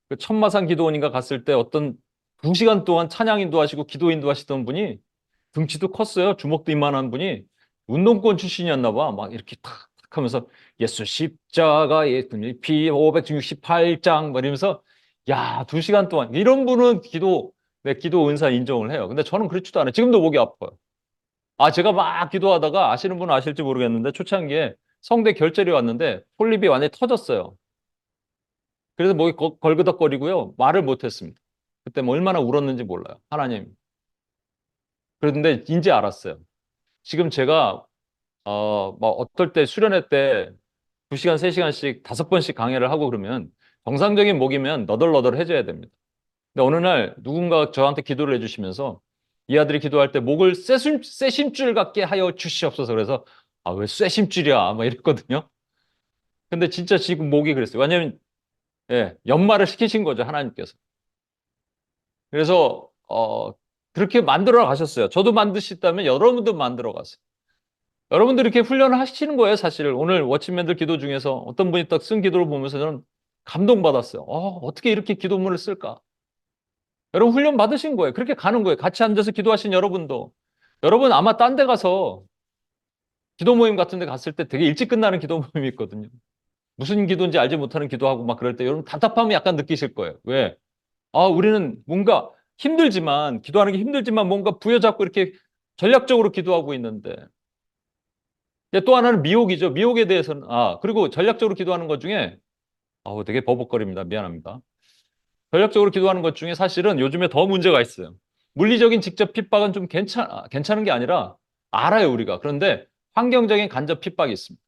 그 천마산 기도원인가 갔을 때 어떤 2시간 동안 찬양 인도하시고 기도 인도하시던 분이 등치도 컸어요. 주먹도 이만한 분이 운동권 출신이었나 봐. 막 이렇게 탁 하면서 예수 십자가 예수님 피 568장 막 이러면서 야, 2시간 동안 이런 분은 내 기도 은사 인정을 해요. 근데 저는 그렇지도 않아요. 지금도 목이 아파요. 제가 막 기도하다가 아시는 분은 아실지 모르겠는데 초창기에 성대 결절이 왔는데 폴립이 완전히 터졌어요. 그래서 목이 걸그덕거리고요. 말을 못했습니다. 그때 뭐 얼마나 울었는지 몰라요. 하나님. 그런데 이제 알았어요. 지금 제가 뭐 어떨 때 수련회 때 2시간, 3시간씩 5번씩 강의를 하고 그러면 정상적인 목이면 너덜너덜 해줘야 됩니다. 근데 어느 날 누군가 저한테 기도를 해주시면서 이 아들이 기도할 때 목을 쇠심줄 같게 하여 주시옵소서. 그래서 왜 쇠심줄이야 막 이랬거든요. 근데 진짜 지금 목이 그랬어요. 왜냐면 연말을 시키신 거죠, 하나님께서. 그래서 그렇게 만들어 가셨어요. 저도 만드셨다면 여러분도 만들어 가세요. 여러분들 이렇게 훈련을 하시는 거예요, 사실. 오늘 워치맨들 기도 중에서 어떤 분이 딱 쓴 기도를 보면서 저는 감동받았어요. 어떻게 이렇게 기도문을 쓸까? 여러분 훈련 받으신 거예요. 그렇게 가는 거예요. 같이 앉아서 기도하신 여러분도. 여러분 아마 딴 데 가서 기도 모임 같은 데 갔을 때 되게 일찍 끝나는 기도 모임이 있거든요. 무슨 기도인지 알지 못하는 기도하고 막 그럴 때 여러분 답답함을 약간 느끼실 거예요. 왜? 우리는 뭔가 힘들지만, 기도하는 게 힘들지만 뭔가 부여잡고 이렇게 전략적으로 기도하고 있는데. 또 하나는 미혹이죠. 미혹에 대해서는, 그리고 전략적으로 기도하는 것 중에, 되게 버벅거립니다. 미안합니다. 전략적으로 기도하는 것 중에 사실은 요즘에 더 문제가 있어요. 물리적인 직접 핍박은 좀 괜찮은 게 아니라 알아요, 우리가. 그런데 환경적인 간접 핍박이 있습니다.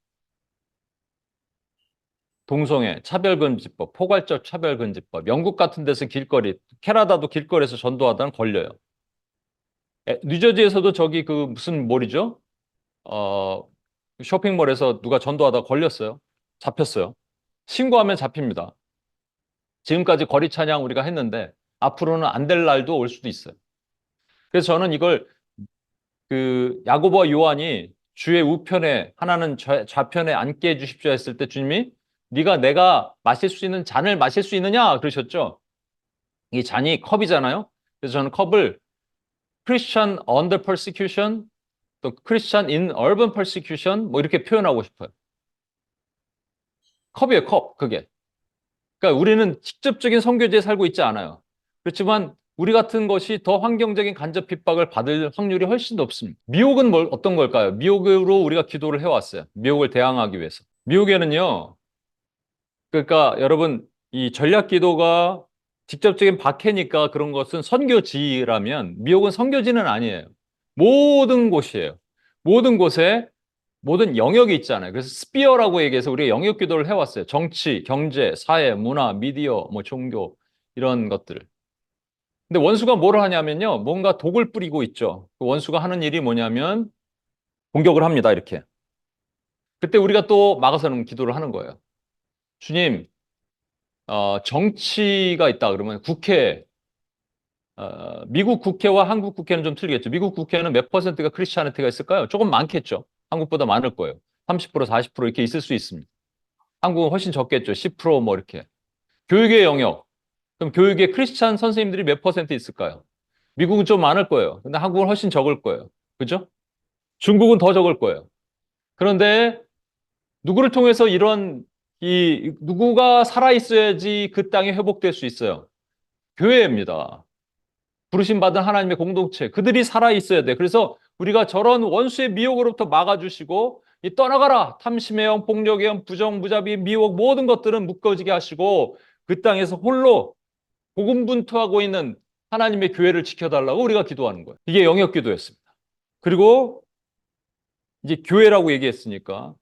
동성애, 차별금지법, 포괄적 차별금지법, 영국 같은 데서 길거리, 캐나다도 길거리에서 전도하다는 걸려요. 뉴저지에서도 저기 그 무슨 몰이죠? 어, 쇼핑몰에서 누가 전도하다 걸렸어요. 잡혔어요. 신고하면 잡힙니다. 지금까지 거리 찬양 우리가 했는데 앞으로는 안 될 날도 올 수도 있어요. 그래서 저는 이걸 그 야고보와 요한이 주의 우편에 하나는 좌편에 앉게 해주십시오 했을 때 주님이 네가 내가 마실 수 있는 잔을 마실 수 있느냐 그러셨죠. 이 잔이 컵이잖아요. 그래서 저는 컵을 Christian under persecution 또 Christian in urban persecution 뭐 이렇게 표현하고 싶어요. 컵이에요, 컵. 그게. 그러니까 우리는 직접적인 선교지에 살고 있지 않아요. 그렇지만 우리 같은 것이 더 환경적인 간접 핍박을 받을 확률이 훨씬 높습니다. 미혹은 어떤 걸까요? 미혹으로 우리가 기도를 해왔어요. 미혹을 대항하기 위해서. 미혹에는요, 그러니까 여러분, 이 전략 기도가 직접적인 박해니까 그런 것은 선교지라면 미혹은 선교지는 아니에요. 모든 곳이에요. 모든 곳에 모든 영역이 있잖아요. 그래서 스피어라고 얘기해서 우리가 영역 기도를 해왔어요. 정치, 경제, 사회, 문화, 미디어, 뭐 종교 이런 것들. 근데 원수가 뭐를 하냐면요. 뭔가 독을 뿌리고 있죠. 그 원수가 하는 일이 뭐냐면 공격을 합니다. 이렇게. 그때 우리가 또 막아서는 기도를 하는 거예요. 주님, 정치가 있다 그러면 미국 국회와 한국 국회는 좀 틀리겠죠. 미국 국회는 몇 퍼센트가 크리스찬티가 있을까요? 조금 많겠죠. 한국보다 많을 거예요. 30%, 40% 이렇게 있을 수 있습니다. 한국은 훨씬 적겠죠. 10%뭐 이렇게. 교육의 영역. 그럼 교육에 크리스찬 선생님들이 몇 퍼센트 있을까요? 미국은 좀 많을 거예요. 근데 한국은 훨씬 적을 거예요. 그죠? 중국은 더 적을 거예요. 그런데 누구를 통해서 누구가 살아있어야지 그 땅이 회복될 수 있어요. 교회입니다. 부르심 받은 하나님의 공동체. 그들이 살아있어야 돼. 그래서 우리가 저런 원수의 미혹으로부터 막아주시고 떠나가라. 탐심의 영, 폭력의 영, 부정, 무자비, 미혹 모든 것들은 묶어지게 하시고 그 땅에서 홀로 고군분투하고 있는 하나님의 교회를 지켜달라고 우리가 기도하는 거예요. 이게 영역 기도였습니다. 그리고 이제 교회라고 얘기했으니까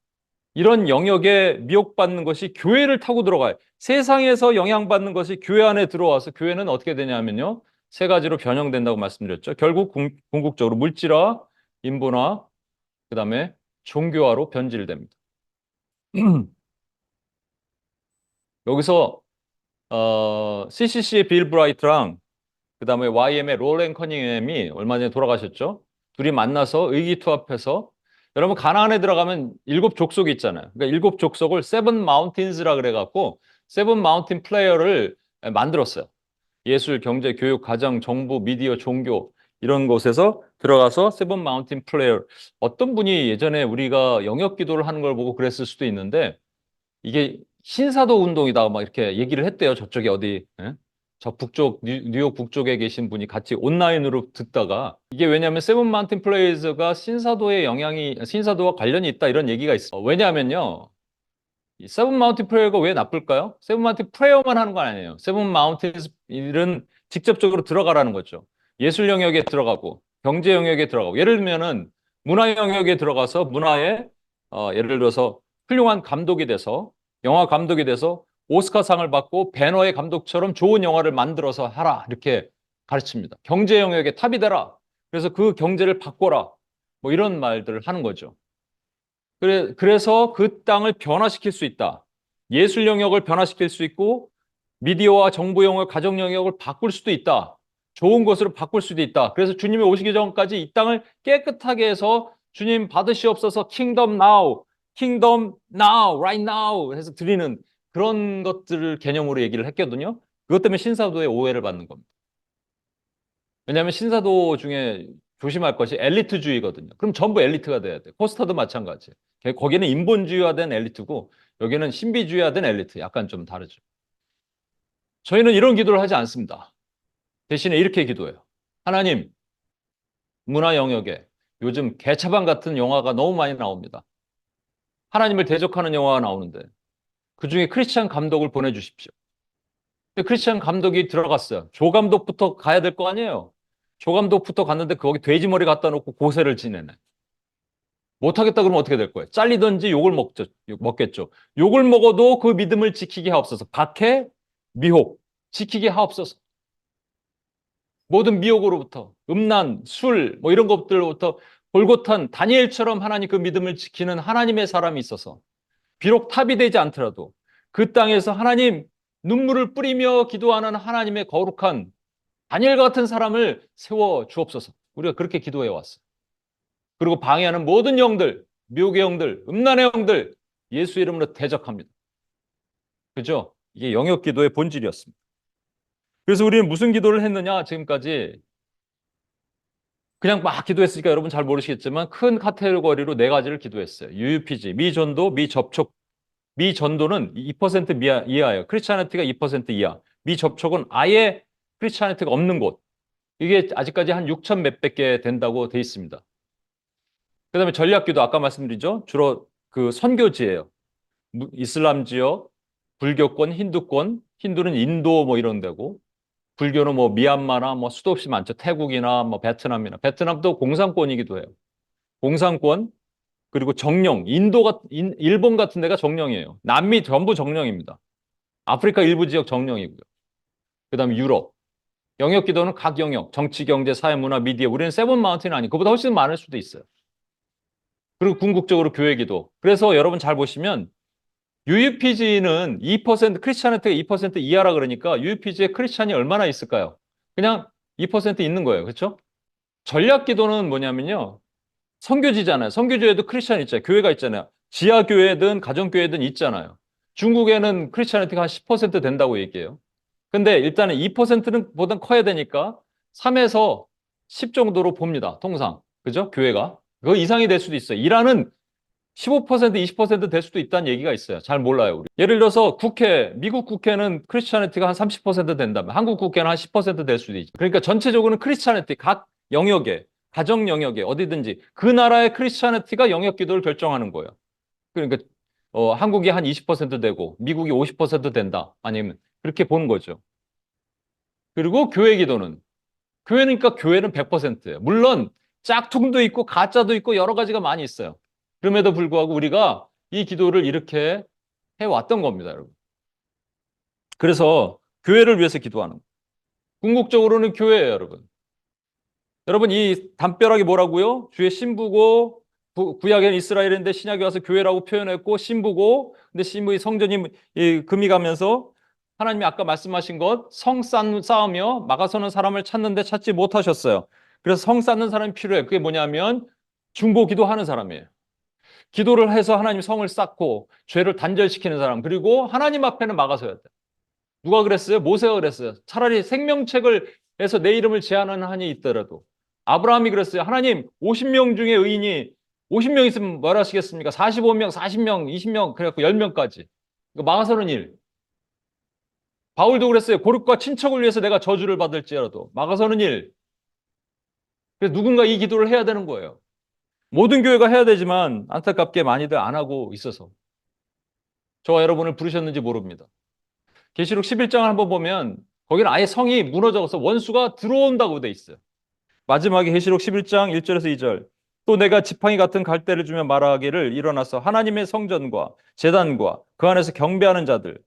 이런 영역에 미혹받는 것이 교회를 타고 들어가요. 세상에서 영향받는 것이 교회 안에 들어와서 교회는 어떻게 되냐면요. 세 가지로 변형된다고 말씀드렸죠. 결국 궁극적으로 물질화, 인본화, 그다음에 종교화로 변질됩니다. 여기서 CCC의 빌 브라이트랑 그다음에 YM의 로렌 커닝햄이 얼마 전에 돌아가셨죠. 둘이 만나서 의기투합해서 여러분 가나안에 들어가면 7족속이 있잖아요. 그러니까 7족속을 세븐 마운틴스라 그래갖고 세븐 마운틴 플레이어를 만들었어요. 예술, 경제, 교육, 가정, 정부, 미디어, 종교 이런 곳에서 들어가서 세븐 마운틴 플레이어. 어떤 분이 예전에 우리가 영역 기도를 하는 걸 보고 그랬을 수도 있는데 이게 신사도 운동이다 막 이렇게 얘기를 했대요. 저쪽에 어디 저 북쪽 뉴욕 북쪽에 계신 분이 같이 온라인으로 듣다가 이게 왜냐하면 세븐 마운틴 플레이즈가 신사도의 영향이 신사도와 관련이 있다 이런 얘기가 있어요. 왜냐하면요. 이 세븐 마운틴 프레이어가 왜 나쁠까요? 세븐 마운틴 프레이어만 하는 건 아니에요. 세븐 마운틴은 직접적으로 들어가라는 거죠. 예술 영역에 들어가고 경제 영역에 들어가고 예를 들면은 문화 영역에 들어가서 문화에 예를 들어서 훌륭한 감독이 돼서 영화 감독이 돼서 오스카상을 받고 배너의 감독처럼 좋은 영화를 만들어서 하라 이렇게 가르칩니다. 경제 영역에 탑이 되라. 그래서 그 경제를 바꿔라. 뭐 이런 말들을 하는 거죠. 그래서 그 땅을 변화시킬 수 있다. 예술 영역을 변화시킬 수 있고 미디어와 정부 영역, 가정 영역을 바꿀 수도 있다. 좋은 것으로 바꿀 수도 있다. 그래서 주님이 오시기 전까지 이 땅을 깨끗하게 해서 주님 받으시옵소서 킹덤 now, 킹덤 now, right now 해서 드리는 그런 것들을 개념으로 얘기를 했거든요. 그것 때문에 신사도의 오해를 받는 겁니다. 왜냐하면 신사도 중에 조심할 것이 엘리트주의거든요. 그럼 전부 엘리트가 돼야 돼. 포스터도 마찬가지. 거기는 인본주의화된 엘리트고 여기는 신비주의화된 엘리트. 약간 좀 다르죠. 저희는 이런 기도를 하지 않습니다. 대신에 이렇게 기도해요. 하나님, 문화 영역에 요즘 개차반 같은 영화가 너무 많이 나옵니다. 하나님을 대적하는 영화가 나오는데 그중에 크리스찬 감독을 보내주십시오. 근데 크리스찬 감독이 들어갔어요. 조 감독부터 가야 될 거 아니에요. 조 감독부터 갔는데 거기 돼지머리 갖다 놓고 고세를 지내네. 못하겠다 그러면 어떻게 될 거예요? 잘리든지 먹겠죠. 욕을 먹어도 그 믿음을 지키게 하옵소서. 박해, 미혹, 지키게 하옵소서. 모든 미혹으로부터, 음란, 술, 뭐 이런 것들로부터 골고탄 다니엘처럼 하나님 그 믿음을 지키는 하나님의 사람이 있어서 비록 탑이 되지 않더라도 그 땅에서 하나님 눈물을 뿌리며 기도하는 하나님의 거룩한 다니엘 같은 사람을 세워 주옵소서. 우리가 그렇게 기도해 왔어요. 그리고 방해하는 모든 영들, 미혹의 영들, 음란의 영들 예수 이름으로 대적합니다. 그죠? 이게 영역 기도의 본질이었습니다. 그래서 우리는 무슨 기도를 했느냐 지금까지 그냥 막 기도했으니까 여러분 잘 모르시겠지만 큰 카테고리로 4가지를 기도했어요. UUPG, 미전도, 미접촉. 미전도는 2% 이하예요. 크리스찬리티가 2% 이하. 미접촉은 아예 크리스찬리티가 없는 곳. 이게 아직까지 한 6천 몇백 개 된다고 돼 있습니다. 그 다음에 전략기도 아까 말씀드리죠. 주로 그 선교지예요. 이슬람 지역, 불교권, 힌두권, 힌두는 인도 뭐 이런 데고, 불교는 뭐 미얀마나 뭐 수도 없이 많죠. 태국이나 뭐 베트남이나. 베트남도 공산권이기도 해요. 공산권, 그리고 정령, 일본 같은 데가 정령이에요. 남미 전부 정령입니다. 아프리카 일부 지역 정령이고요. 그 다음에 유럽. 영역 기도는 각 영역, 정치, 경제, 사회, 문화, 미디어. 우리는 세븐 마운틴이 아니고 그보다 훨씬 많을 수도 있어요. 그리고 궁극적으로 교회 기도. 그래서 여러분 잘 보시면 UUPG는 2% 크리스찬한테 2% 이하라 그러니까 UUPG에 크리스찬이 얼마나 있을까요? 그냥 2% 있는 거예요. 그렇죠? 전략 기도는 뭐냐면요. 선교지잖아요. 선교지에도 크리스찬 있잖아요. 교회가 있잖아요. 지하교회든 가정교회든 있잖아요. 중국에는 크리스찬리티가 한 10% 된다고 얘기해요. 근데 일단은 2%는 보다 커야 되니까 3에서 10 정도로 봅니다. 통상. 그죠? 교회가. 그 이상이 될 수도 있어요. 이란은 15%, 20%될 수도 있다는 얘기가 있어요. 잘 몰라요, 우리. 예를 들어서 미국 국회는 크리스찬리티가 한 30% 된다면 한국 국회는 한 10%될 수도 있죠. 그러니까 전체적으로는 크리스찬리티 각 영역에, 가정 영역에 어디든지 그 나라의 크리스찬리티가 영역 기도를 결정하는 거예요. 그러니까 한국이 한 20% 되고 미국이 50% 된다. 아니면 그렇게 보는 거죠. 그리고 교회 기도는 교회니까 교회는 100%예요. 물론 짝퉁도 있고 가짜도 있고 여러 가지가 많이 있어요. 그럼에도 불구하고 우리가 이 기도를 이렇게 해왔던 겁니다, 여러분. 그래서 교회를 위해서 기도하는 거예요. 궁극적으로는 교회예요, 여러분. 여러분 이 담벼락이 뭐라고요? 주의 신부고 구약에는 이스라엘인데 신약에 와서 교회라고 표현했고 신부고 근데 신부의 성전이 금이 가면서 하나님이 아까 말씀하신 것 성 쌓으며 막아서는 사람을 찾는데 찾지 못하셨어요. 그래서 성 쌓는 사람이 필요해요. 그게 뭐냐면 중보 기도하는 사람이에요. 기도를 해서 하나님 성을 쌓고 죄를 단절시키는 사람, 그리고 하나님 앞에는 막아서야 돼. 누가 그랬어요? 모세가 그랬어요. 차라리 생명책을 해서 내 이름을 제한하는 한이 있더라도. 아브라함이 그랬어요. 하나님 50명 중에 의인이 50명 있으면 뭘 하시겠습니까? 45명, 40명, 20명, 그래갖고 10명까지. 이거 막아서는 일. 바울도 그랬어요. 고륙과 친척을 위해서 내가 저주를 받을지라도 막아서는 일. 그래서 누군가 이 기도를 해야 되는 거예요. 모든 교회가 해야 되지만 안타깝게 많이들 안 하고 있어서 저와 여러분을 부르셨는지 모릅니다. 계시록 11장을 한번 보면 거기는 아예 성이 무너져서 원수가 들어온다고 돼 있어요. 마지막에 계시록 11장 1절에서 2절. 또 내가 지팡이 같은 갈대를 주며 말하기를 일어나서 하나님의 성전과 제단과 그 안에서 경배하는 자들을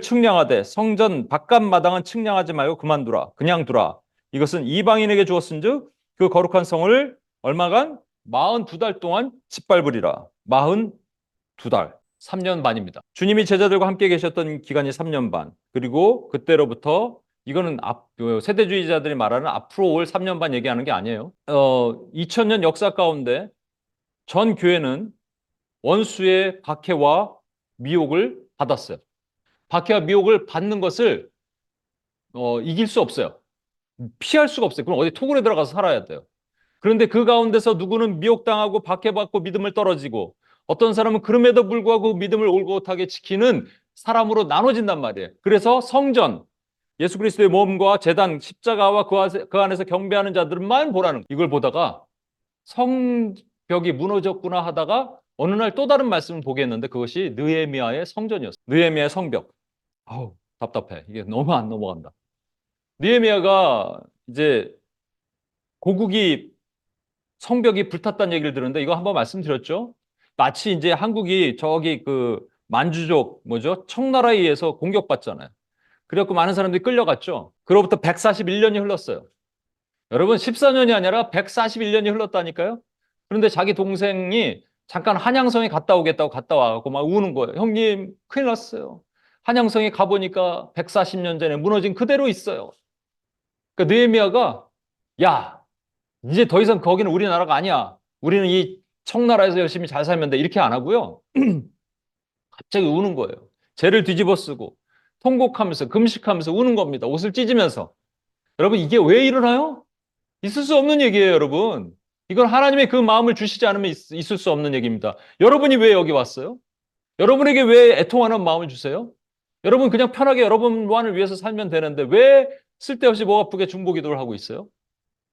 측량하되 성전 바깥 마당은 측량하지 말고 그만두라. 그냥 두라. 이것은 이방인에게 주었은즉 그 거룩한 성을 얼마간? 42달 동안 짓밟으리라. 42달. 3년 반입니다. 주님이 제자들과 함께 계셨던 기간이 3년 반. 그리고 그때로부터 이거는 세대주의자들이 말하는 앞으로 올 3년 반 얘기하는 게 아니에요. 2000년 역사 가운데 전 교회는 원수의 박해와 미혹을 받았어요. 박해와 미혹을 받는 것을 이길 수 없어요. 피할 수가 없어요. 그럼 어디 토굴에 들어가서 살아야 돼요. 그런데 그 가운데서 누구는 미혹당하고 박해받고 믿음을 떨어지고 어떤 사람은 그럼에도 불구하고 믿음을 올곧하게 지키는 사람으로 나눠진단 말이에요. 그래서 성전, 예수 그리스도의 몸과 제단, 십자가와 그 안에서 경배하는 자들만 보라는 이걸 보다가 성벽이 무너졌구나 하다가 어느 날 또 다른 말씀을 보게 했는데 그것이 느헤미야의 성전이었어요. 느헤미야의 성벽. 아우, 답답해. 이게 너무 안 넘어간다. 느헤미야가 이제 고국이 성벽이 불탔다는 얘기를 들었는데 이거 한번 말씀드렸죠. 마치 이제 한국이 저기 그 만주족 뭐죠? 청나라에 의해서 공격받잖아요. 그래갖고 많은 사람들이 끌려갔죠. 그로부터 141년이 흘렀어요. 여러분 14년이 아니라 141년이 흘렀다니까요. 그런데 자기 동생이 잠깐 한양성에 갔다 오겠다고 갔다 와갖고 막 우는 거예요. 형님 큰일 났어요. 한양성에 가보니까 140년 전에 무너진 그대로 있어요. 그러니까 느헤미야가 야 이제 더 이상 거기는 우리나라가 아니야. 우리는 이 청나라에서 열심히 잘 살면 돼. 이렇게 안 하고요. 갑자기 우는 거예요. 죄를 뒤집어 쓰고 통곡하면서 금식하면서 우는 겁니다. 옷을 찢으면서. 여러분 이게 왜 일어나요? 있을 수 없는 얘기예요, 여러분. 이건 하나님의 그 마음을 주시지 않으면 있을 수 없는 얘기입니다. 여러분이 왜 여기 왔어요? 여러분에게 왜 애통하는 마음을 주세요? 여러분 그냥 편하게 여러분만을 위해서 살면 되는데 왜 쓸데없이 목 아프게 중보기도를 하고 있어요?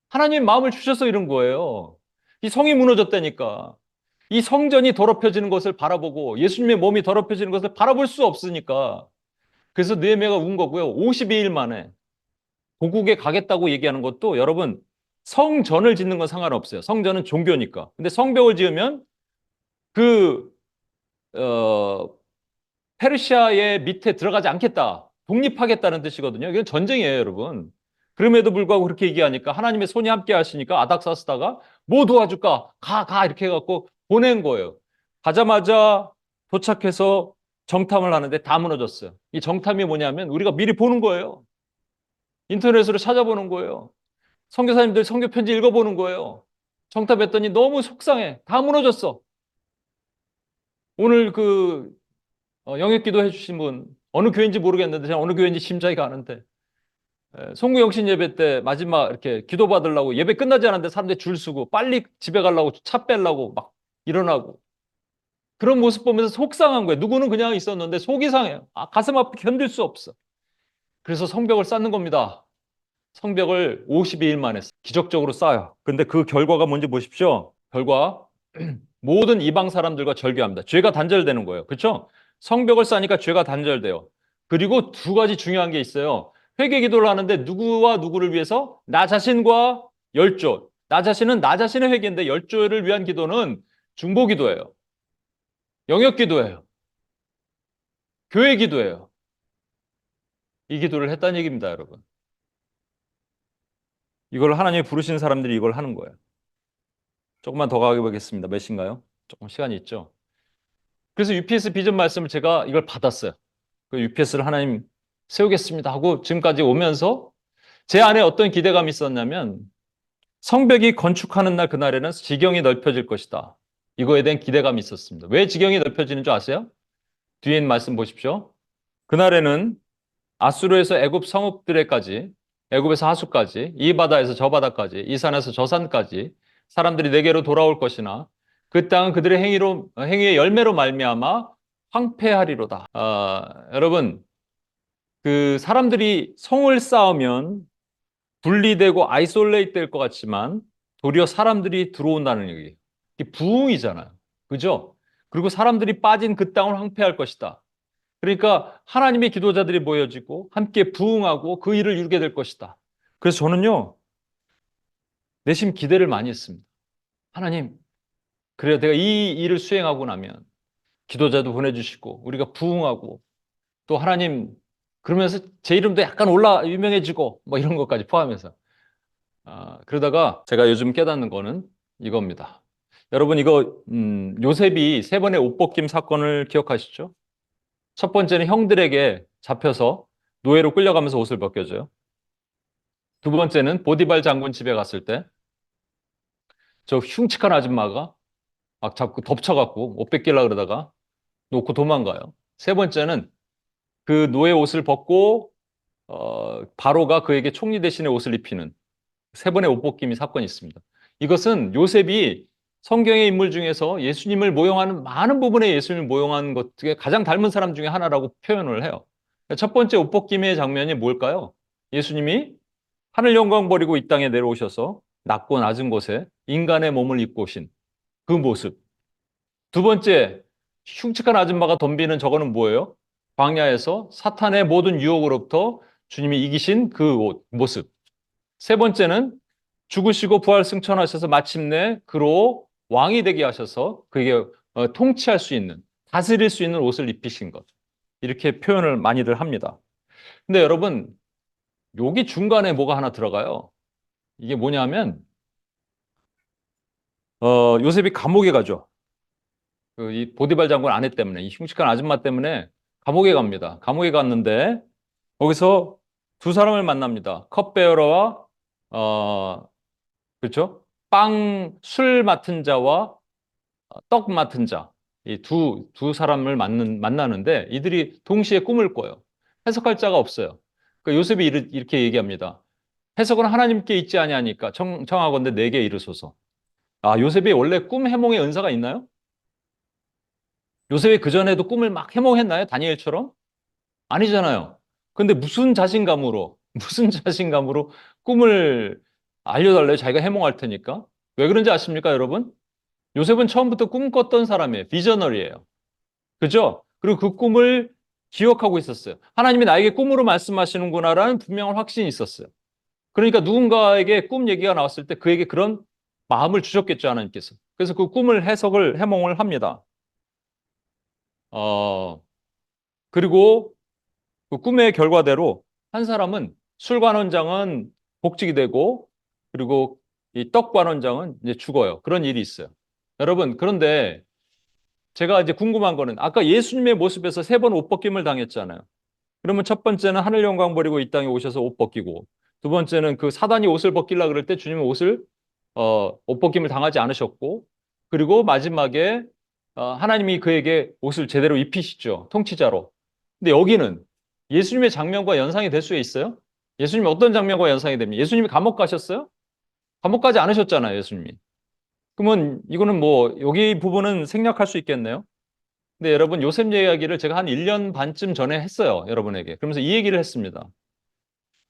하나님 마음을 주셔서 이런 거예요. 이 성이 무너졌다니까. 이 성전이 더럽혀지는 것을 바라보고 예수님의 몸이 더럽혀지는 것을 바라볼 수 없으니까. 그래서 느헤미야가 운 거고요. 52일 만에 고국에 가겠다고 얘기하는 것도 여러분 성전을 짓는 건 상관없어요. 성전은 종교니까. 근데 성벽을 지으면 그 페르시아의 밑에 들어가지 않겠다. 독립하겠다는 뜻이거든요. 이건 전쟁이에요, 여러분. 그럼에도 불구하고 그렇게 얘기하니까 하나님의 손이 함께 하시니까 아닥사스다가 뭐 도와줄까? 가 이렇게 해갖고 보낸 거예요. 가자마자 도착해서 정탐을 하는데 다 무너졌어요. 이 정탐이 뭐냐면 우리가 미리 보는 거예요. 인터넷으로 찾아보는 거예요. 선교사님들 선교 편지 읽어보는 거예요. 정탐했더니 너무 속상해. 다 무너졌어. 오늘 영역기도 해주신 분 어느 교회인지 모르겠는데 제가 어느 교회인지 심장이 가는데 송구영신 예배 때 마지막 이렇게 기도 받으려고 예배 끝나지 않았는데 사람들이 줄 서고 빨리 집에 가려고 차 빼려고 막 일어나고 그런 모습 보면서 속상한 거예요. 누구는 그냥 있었는데 속이 상해요. 가슴 아프게 견딜 수 없어. 그래서 성벽을 쌓는 겁니다. 성벽을 52일 만에 기적적으로 쌓아요. 근데 그 결과가 뭔지 보십시오. 결과 모든 이방 사람들과 절교합니다. 죄가 단절되는 거예요. 그렇죠? 성벽을 쌓으니까 죄가 단절돼요. 그리고 두 가지 중요한 게 있어요. 회개 기도를 하는데 누구와 누구를 위해서? 나 자신과 열조. 나 자신은 나 자신의 회개인데 열조를 위한 기도는 중보 기도예요. 영역 기도예요. 교회 기도예요. 이 기도를 했다는 얘기입니다, 여러분. 이걸 하나님이 부르신 사람들이 이걸 하는 거예요. 조금만 더 가보겠습니다. 몇인가요? 조금 시간이 있죠. 그래서 UPS 비전 말씀을 제가 이걸 받았어요. 그 UPS를 하나님 세우겠습니다 하고 지금까지 오면서 제 안에 어떤 기대감이 있었냐면 성벽이 건축하는 날 그날에는 지경이 넓혀질 것이다. 이거에 대한 기대감이 있었습니다. 왜 지경이 넓혀지는 줄 아세요? 뒤에 있는 말씀 보십시오. 그날에는 아수르에서 애굽 성읍들에까지, 애굽에서 하수까지, 이 바다에서 저 바다까지, 이 산에서 저 산까지 사람들이 내게로 돌아올 것이나 그 땅은 그들의 행위의 열매로 말미암아 황폐하리로다. 여러분, 그 사람들이 성을 쌓으면 분리되고 아이솔레이트 될 것 같지만 도리어 사람들이 들어온다는 얘기. 이게 부흥이잖아요. 그죠? 그리고 사람들이 빠진 그 땅을 황폐할 것이다. 그러니까 하나님의 기도자들이 모여지고 함께 부흥하고 그 일을 이루게 될 것이다. 그래서 저는요, 내심 기대를 많이 했습니다. 하나님, 그래요. 내가 이 일을 수행하고 나면 기도자도 보내주시고 우리가 부흥하고 또 하나님 그러면서 제 이름도 약간 유명해지고 뭐 이런 것까지 포함해서 그러다가 제가 요즘 깨닫는 거는 이겁니다. 여러분 이거 요셉이 세 번의 옷 벗김 사건을 기억하시죠? 첫 번째는 형들에게 잡혀서 노예로 끌려가면서 옷을 벗겨줘요. 두 번째는 보디발 장군 집에 갔을 때 저 흉측한 아줌마가 막 잡고 덮쳐갖고 옷 뺏기려고 그러다가 놓고 도망가요. 세 번째는 그 노예 옷을 벗고 바로가 그에게 총리 대신에 옷을 입히는 세 번의 옷 벗김이 사건이 있습니다. 이것은 요셉이 성경의 인물 중에서 예수님을 모형하는 많은 부분에 예수님을 모형한 것 중에 가장 닮은 사람 중에 하나라고 표현을 해요. 첫 번째 옷 벗김의 장면이 뭘까요? 예수님이 하늘 영광 버리고 이 땅에 내려오셔서 낮고 낮은 곳에 인간의 몸을 입고 오신 그 모습. 두 번째, 흉측한 아줌마가 덤비는 저거는 뭐예요? 광야에서 사탄의 모든 유혹으로부터 주님이 이기신 그 모습. 세 번째는 죽으시고 부활 승천하셔서 마침내 그로 왕이 되게 하셔서 그에게 통치할 수 있는, 다스릴 수 있는 옷을 입히신 것. 이렇게 표현을 많이들 합니다. 근데 여러분, 여기 중간에 뭐가 하나 들어가요. 이게 뭐냐면, 요셉이 감옥에 가죠. 이 보디발 장군 아내 때문에, 이 흉측한 아줌마 때문에 감옥에 갑니다. 감옥에 갔는데, 거기서 두 사람을 만납니다. 컵베어러와, 그렇죠? 술 맡은 자와 떡 맡은 자. 이 두 사람을 만나는데 이들이 동시에 꿈을 꿔요. 해석할 자가 없어요. 그러니까 요셉이 이렇게 얘기합니다. 해석은 하나님께 있지 아니하니까 청하건대 내게 이르소서. 요셉이 원래 꿈 해몽의 은사가 있나요? 요셉이 그전에도 꿈을 막 해몽했나요? 다니엘처럼? 아니잖아요. 근데 무슨 자신감으로, 무슨 자신감으로 꿈을 알려달래요? 자기가 해몽할 테니까. 왜 그런지 아십니까, 여러분? 요셉은 처음부터 꿈 꿨던 사람이에요. 비저너리예요. 그죠? 그리고 그 꿈을 기억하고 있었어요. 하나님이 나에게 꿈으로 말씀하시는구나라는 분명한 확신이 있었어요. 그러니까 누군가에게 꿈 얘기가 나왔을 때 그에게 그런 마음을 주셨겠죠, 하나님께서. 그래서 그 꿈을 해몽을 합니다. 그리고 그 꿈의 결과대로 한 사람은 술관원장은 복직이 되고 그리고 이 떡관원장은 이제 죽어요. 그런 일이 있어요. 여러분, 그런데 제가 이제 궁금한 거는 아까 예수님의 모습에서 세 번 옷 벗김을 당했잖아요. 그러면 첫 번째는 하늘 영광 버리고 이 땅에 오셔서 옷 벗기고 두 번째는 그 사단이 옷을 벗기려고 그럴 때 주님은 옷 벗김을 당하지 않으셨고 그리고 마지막에 하나님이 그에게 옷을 제대로 입히시죠. 통치자로. 근데 여기는 예수님의 장면과 연상이 될 수 있어요? 예수님이 어떤 장면과 연상이 됩니까? 예수님이 감옥 가셨어요? 감옥 가지 않으셨잖아요, 예수님이. 그러면 이거는 뭐 여기 부분은 생략할 수 있겠네요. 근데 여러분 요셉 이야기를 제가 한 1년 반쯤 전에 했어요. 여러분에게. 그러면서 이 얘기를 했습니다.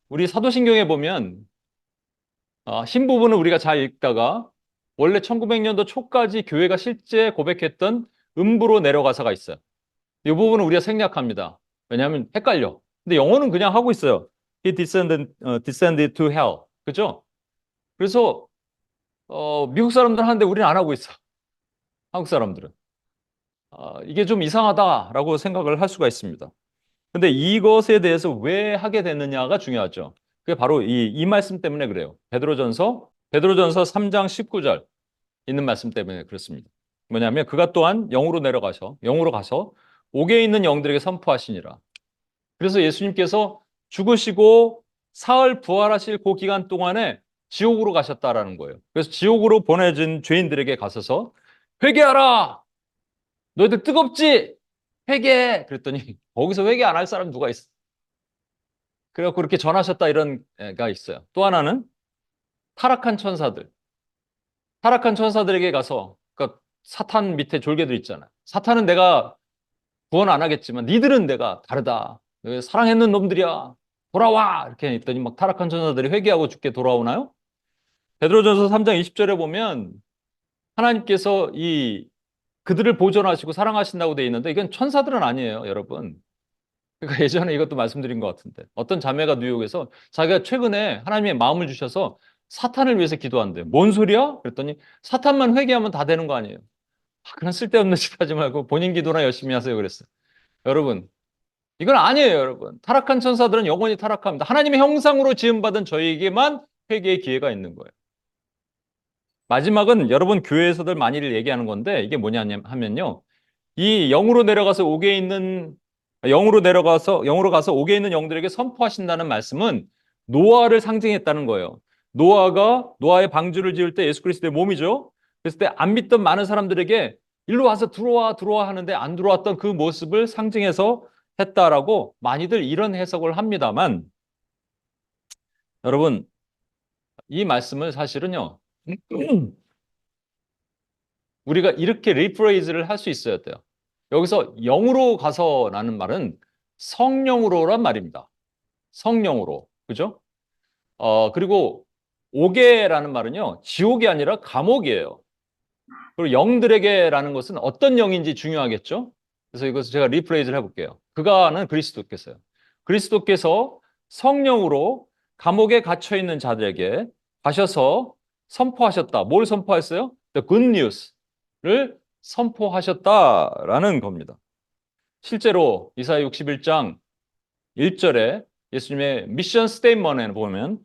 우리 사도신경에 보면 신 부분은 우리가 잘 읽다가 원래 1900년도 초까지 교회가 실제 고백했던 음부로 내려가사가 있어요. 이 부분은 우리가 생략합니다. 왜냐하면 헷갈려. 근데 영어는 그냥 하고 있어요. He descended to hell. 그죠? 그래서 미국 사람들은 하는데 우리는 안 하고 있어. 한국 사람들은. 이게 좀 이상하다라고 생각을 할 수가 있습니다. 근데 이것에 대해서 왜 하게 됐느냐가 중요하죠. 그게 바로 이 말씀 때문에 그래요. 베드로전서 3장 19절 있는 말씀 때문에 그렇습니다. 뭐냐면 그가 또한 영으로 가서 옥에 있는 영들에게 선포하시니라. 그래서 예수님께서 죽으시고 사흘 부활하실 그 기간 동안에 지옥으로 가셨다라는 거예요. 그래서 지옥으로 보내진 죄인들에게 가셔서 회개하라! 너희들 뜨겁지? 회개해! 그랬더니 거기서 회개 안 할 사람 누가 있어? 그래갖고 그렇게 전하셨다 이런 애가 있어요. 또 하나는 타락한 천사들. 타락한 천사들에게 가서 그러니까 사탄 밑에 졸개들 있잖아요. 사탄은 내가 구원 안 하겠지만 니들은 내가 다르다. 사랑했는 놈들이야. 돌아와! 이렇게 했더니 막 타락한 천사들이 회개하고 죽게 돌아오나요? 베드로전서 3장 20절에 보면 하나님께서 이 그들을 보존하시고 사랑하신다고 돼 있는데 이건 천사들은 아니에요, 여러분. 그러니까 예전에 이것도 말씀드린 것 같은데 어떤 자매가 뉴욕에서 자기가 최근에 하나님의 마음을 주셔서 사탄을 위해서 기도한대요. 뭔 소리야? 그랬더니 사탄만 회개하면 다 되는 거 아니에요. 그런 쓸데없는 짓 하지 말고 본인 기도나 열심히 하세요 그랬어요. 여러분 이건 아니에요, 여러분. 타락한 천사들은 영원히 타락합니다. 하나님의 형상으로 지음받은 저희에게만 회개의 기회가 있는 거예요. 마지막은 여러분 교회에서들 많이들 얘기하는 건데 이게 뭐냐 하면요. 이 영으로 가서 옥에 있는 영들에게 선포하신다는 말씀은 노아를 상징했다는 거예요. 노아의 방주를 지을 때 예수 그리스도의 몸이죠. 그랬을 때 안 믿던 많은 사람들에게 일로 와서 들어와 하는데 안 들어왔던 그 모습을 상징해서 했다라고 많이들 이런 해석을 합니다만 여러분 이 말씀을 사실은요. 우리가 이렇게 리프레이즈를 할 수 있어야 돼요. 여기서 영으로 가서라는 말은 성령으로란 말입니다. 성령으로. 그죠? 그리고 옥에라는 말은요. 지옥이 아니라 감옥이에요. 그리고 영들에게라는 것은 어떤 영인지 중요하겠죠? 그래서 이것을 제가 리프레이즈를 해볼게요. 그가는 그리스도께서요. 그리스도께서 성령으로 감옥에 갇혀 있는 자들에게 가셔서 선포하셨다. 뭘 선포했어요? The good news를 선포하셨다라는 겁니다. 실제로 이사야 61장 1절에 예수님의 미션 스테이트먼에 보면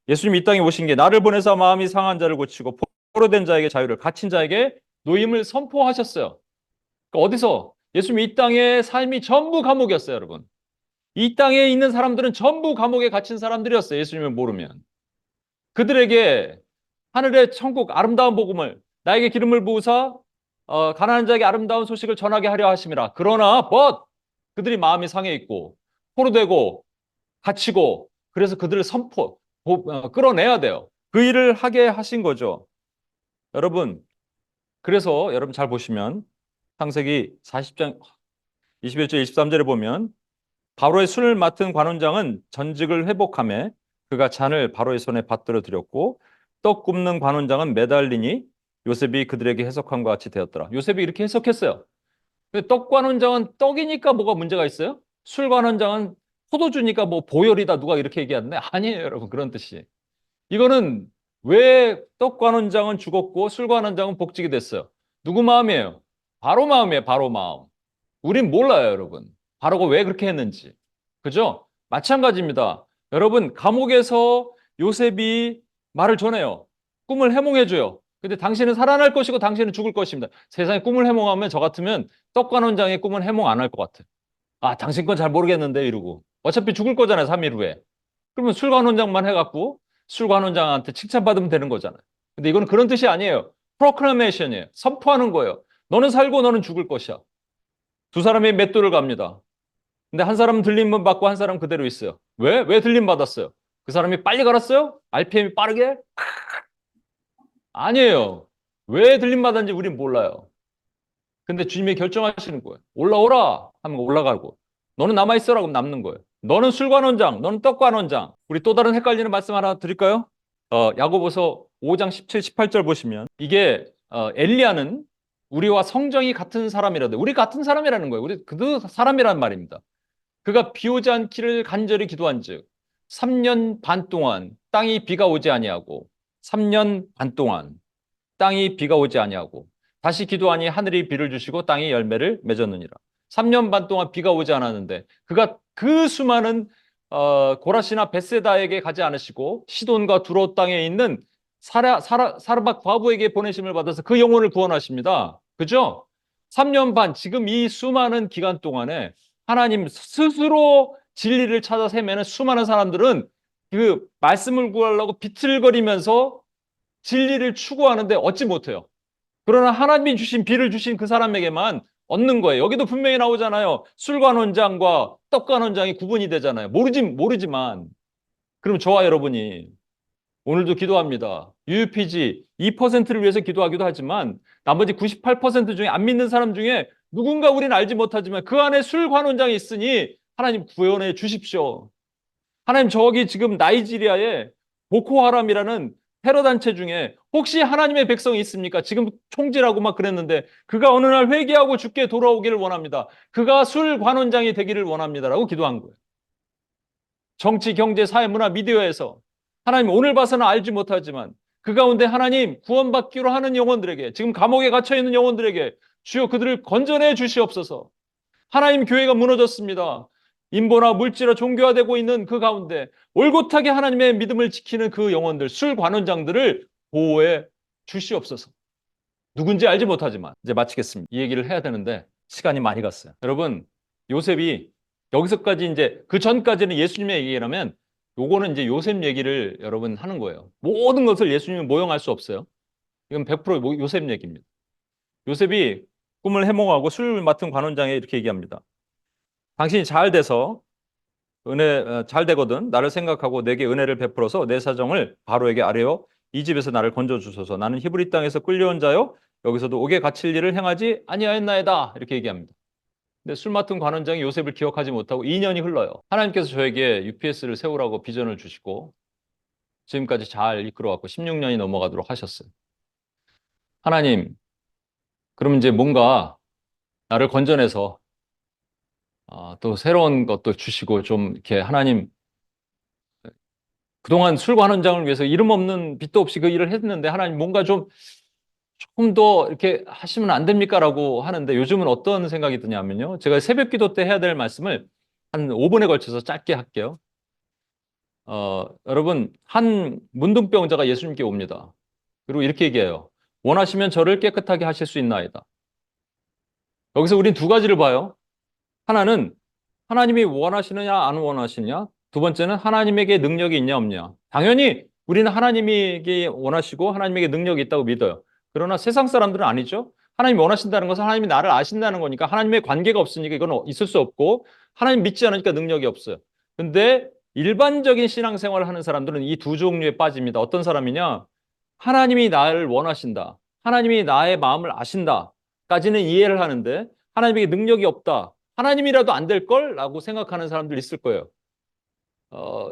예수님이 이 땅에 오신 게 나를 보내서 마음이 상한 자를 고치고 포로된 자에게 자유를 갇힌 자에게 노임을 선포하셨어요. 그러니까 어디서? 예수님이 이 땅의 삶이 전부 감옥이었어요, 여러분. 이 땅에 있는 사람들은 전부 감옥에 갇힌 사람들이었어요. 예수님을 모르면. 그들에게 하늘의 천국 아름다운 복음을 나에게 기름을 부으사 가난한 자에게 아름다운 소식을 전하게 하려 하심이라. 그러나 그들이 마음이 상해 있고 포로되고 갇히고 그래서 그들을 끌어내야 돼요. 그 일을 하게 하신 거죠. 여러분 그래서 여러분 잘 보시면 창세기 40장 21절 23절에 보면 바로의 술을 맡은 관원장은 전직을 회복하며 그가 잔을 바로의 손에 받들어 드렸고 떡 굽는 관원장은 매달리니 요셉이 그들에게 해석한 것 같이 되었더라. 요셉이 이렇게 해석했어요. 떡 관원장은 떡이니까 뭐가 문제가 있어요? 술 관원장은 포도주니까 뭐 보혈이다 누가 이렇게 얘기하는데 아니에요, 여러분. 그런 뜻이. 이거는 왜 떡 관원장은 죽었고 술 관원장은 복직이 됐어요? 누구 마음이에요? 바로 마음이에요, 바로 마음. 우린 몰라요, 여러분. 바로가 왜 그렇게 했는지. 그죠? 마찬가지입니다. 여러분, 감옥에서 요셉이 말을 전해요. 꿈을 해몽해줘요. 근데 당신은 살아날 것이고 당신은 죽을 것입니다. 세상에 꿈을 해몽하면 저 같으면 떡관원장의 꿈은 해몽 안 할 것 같아. 아, 당신 건 잘 모르겠는데 이러고. 어차피 죽을 거잖아요, 3일 후에. 그러면 술관원장만 해갖고 술관원장한테 칭찬받으면 되는 거잖아요. 근데 이거는 그런 뜻이 아니에요. 프로클레메이션이에요. 선포하는 거예요. 너는 살고 너는 죽을 것이야. 두 사람이 맷돌을 갑니다. 근데 한 사람은 들림만 받고 한 사람은 그대로 있어요. 왜? 왜 들림 받았어요? 그 사람이 빨리 갈았어요? RPM이 빠르게? 아니에요. 왜 들림 받았는지 우린 몰라요. 근데 주님이 결정하시는 거예요. 올라오라 하면 올라가고 너는 남아있어라 그럼 남는 거예요. 너는 술관원장, 너는 떡관원장. 우리 또 다른 헷갈리는 말씀 하나 드릴까요? 야고보서 5장 17, 18절 보시면 이게 엘리야는 우리와 성정이 같은 사람이라도 우리 같은 사람이라는 거예요. 우리 그 사람이라는 말입니다. 그가 비 오지 않기를 간절히 기도한즉 3년 반 동안 땅이 비가 오지 아니하고 3년 반 동안 땅이 비가 오지 아니하고 다시 기도하니 하늘이 비를 주시고 땅이 열매를 맺었느니라. 3년 반 동안 비가 오지 않았는데 그가 그 수많은 고라시나 벳세다에게 가지 않으시고 시돈과 두로 땅에 있는 사르밧 과부에게 보내심을 받아서 그 영혼을 구원하십니다. 그죠? 3년 반 지금 이 수많은 기간 동안에 하나님 스스로 진리를 찾아서 헤매는 수많은 사람들은 그 말씀을 구하려고 비틀거리면서 진리를 추구하는데 얻지 못해요. 그러나 하나님이 주신 비를 주신 그 사람에게만 얻는 거예요. 여기도 분명히 나오잖아요. 술관원장과 떡관원장이 구분이 되잖아요. 모르지만. 그럼 저와 여러분이 오늘도 기도합니다. UPG 2%를 위해서 기도하기도 하지만 나머지 98% 중에 안 믿는 사람 중에 누군가 우리는 알지 못하지만 그 안에 술관원장이 있으니 하나님 구원해 주십시오. 하나님 저기 지금 나이지리아에 보코하람이라는 테러 단체 중에 혹시 하나님의 백성이 있습니까? 지금 총질하고 막 그랬는데 그가 어느 날 회개하고 주께 돌아오기를 원합니다. 그가 술관원장이 되기를 원합니다라고 기도한 거예요. 정치, 경제, 사회, 문화, 미디어에서 하나님 오늘 봐서는 알지 못하지만 그 가운데 하나님 구원받기로 하는 영혼들에게 지금 감옥에 갇혀있는 영혼들에게 주여 그들을 건져내 주시옵소서. 하나님 교회가 무너졌습니다. 인보나 물질화 종교화되고 있는 그 가운데 올곧하게 하나님의 믿음을 지키는 그 영혼들, 술관원장들을 보호해 주시옵소서. 누군지 알지 못하지만 이제 마치겠습니다. 이 얘기를 해야 되는데 시간이 많이 갔어요. 여러분, 요셉이 여기서까지 이제 그 전까지는 예수님의 얘기라면 요거는 이제 요셉 얘기를 여러분 하는 거예요. 모든 것을 예수님은 모형할 수 없어요. 이건 100% 요셉 얘기입니다. 요셉이 꿈을 해몽하고 술 맡은 관원장에 이렇게 얘기합니다. 당신이 잘 돼서 잘 되거든 나를 생각하고 내게 은혜를 베풀어서 내 사정을 바로에게 아뢰어 이 집에서 나를 건져 주소서. 나는 히브리 땅에서 끌려온 자요 여기서도 옥에 갇힐 일을 행하지 아니하였나이다. 이렇게 얘기합니다. 근데 술 맡은 관원장이 요셉을 기억하지 못하고 2년이 흘러요. 하나님께서 저에게 UPS를 세우라고 비전을 주시고 지금까지 잘 이끌어왔고 16년이 넘어가도록 하셨어요. 하나님, 그럼 이제 뭔가 나를 건져내서 또 새로운 것도 주시고 좀 이렇게 하나님 그동안 술관원장을 위해서 이름 없는 빚도 없이 그 일을 했는데 하나님 뭔가 좀 조금 더 이렇게 하시면 안 됩니까? 라고 하는데 요즘은 어떤 생각이 드냐면요. 제가 새벽 기도 때 해야 될 말씀을 한 5분에 걸쳐서 짧게 할게요. 여러분, 한 문둥병자가 예수님께 옵니다. 그리고 이렇게 얘기해요. 원하시면 저를 깨끗하게 하실 수 있나이다. 여기서 우린 두 가지를 봐요. 하나는 하나님이 원하시느냐 안 원하시느냐. 두 번째는 하나님에게 능력이 있냐 없냐. 당연히 우리는 하나님에게 원하시고 하나님에게 능력이 있다고 믿어요. 그러나 세상 사람들은 아니죠. 하나님이 원하신다는 것은 하나님이 나를 아신다는 거니까 하나님의 관계가 없으니까 이건 있을 수 없고 하나님 믿지 않으니까 능력이 없어요. 근데 일반적인 신앙생활을 하는 사람들은 이 두 종류에 빠집니다. 어떤 사람이냐? 하나님이 나를 원하신다. 하나님이 나의 마음을 아신다까지는 이해를 하는데 하나님에게 능력이 없다. 하나님이라도 안 될 걸? 라고 생각하는 사람들 있을 거예요.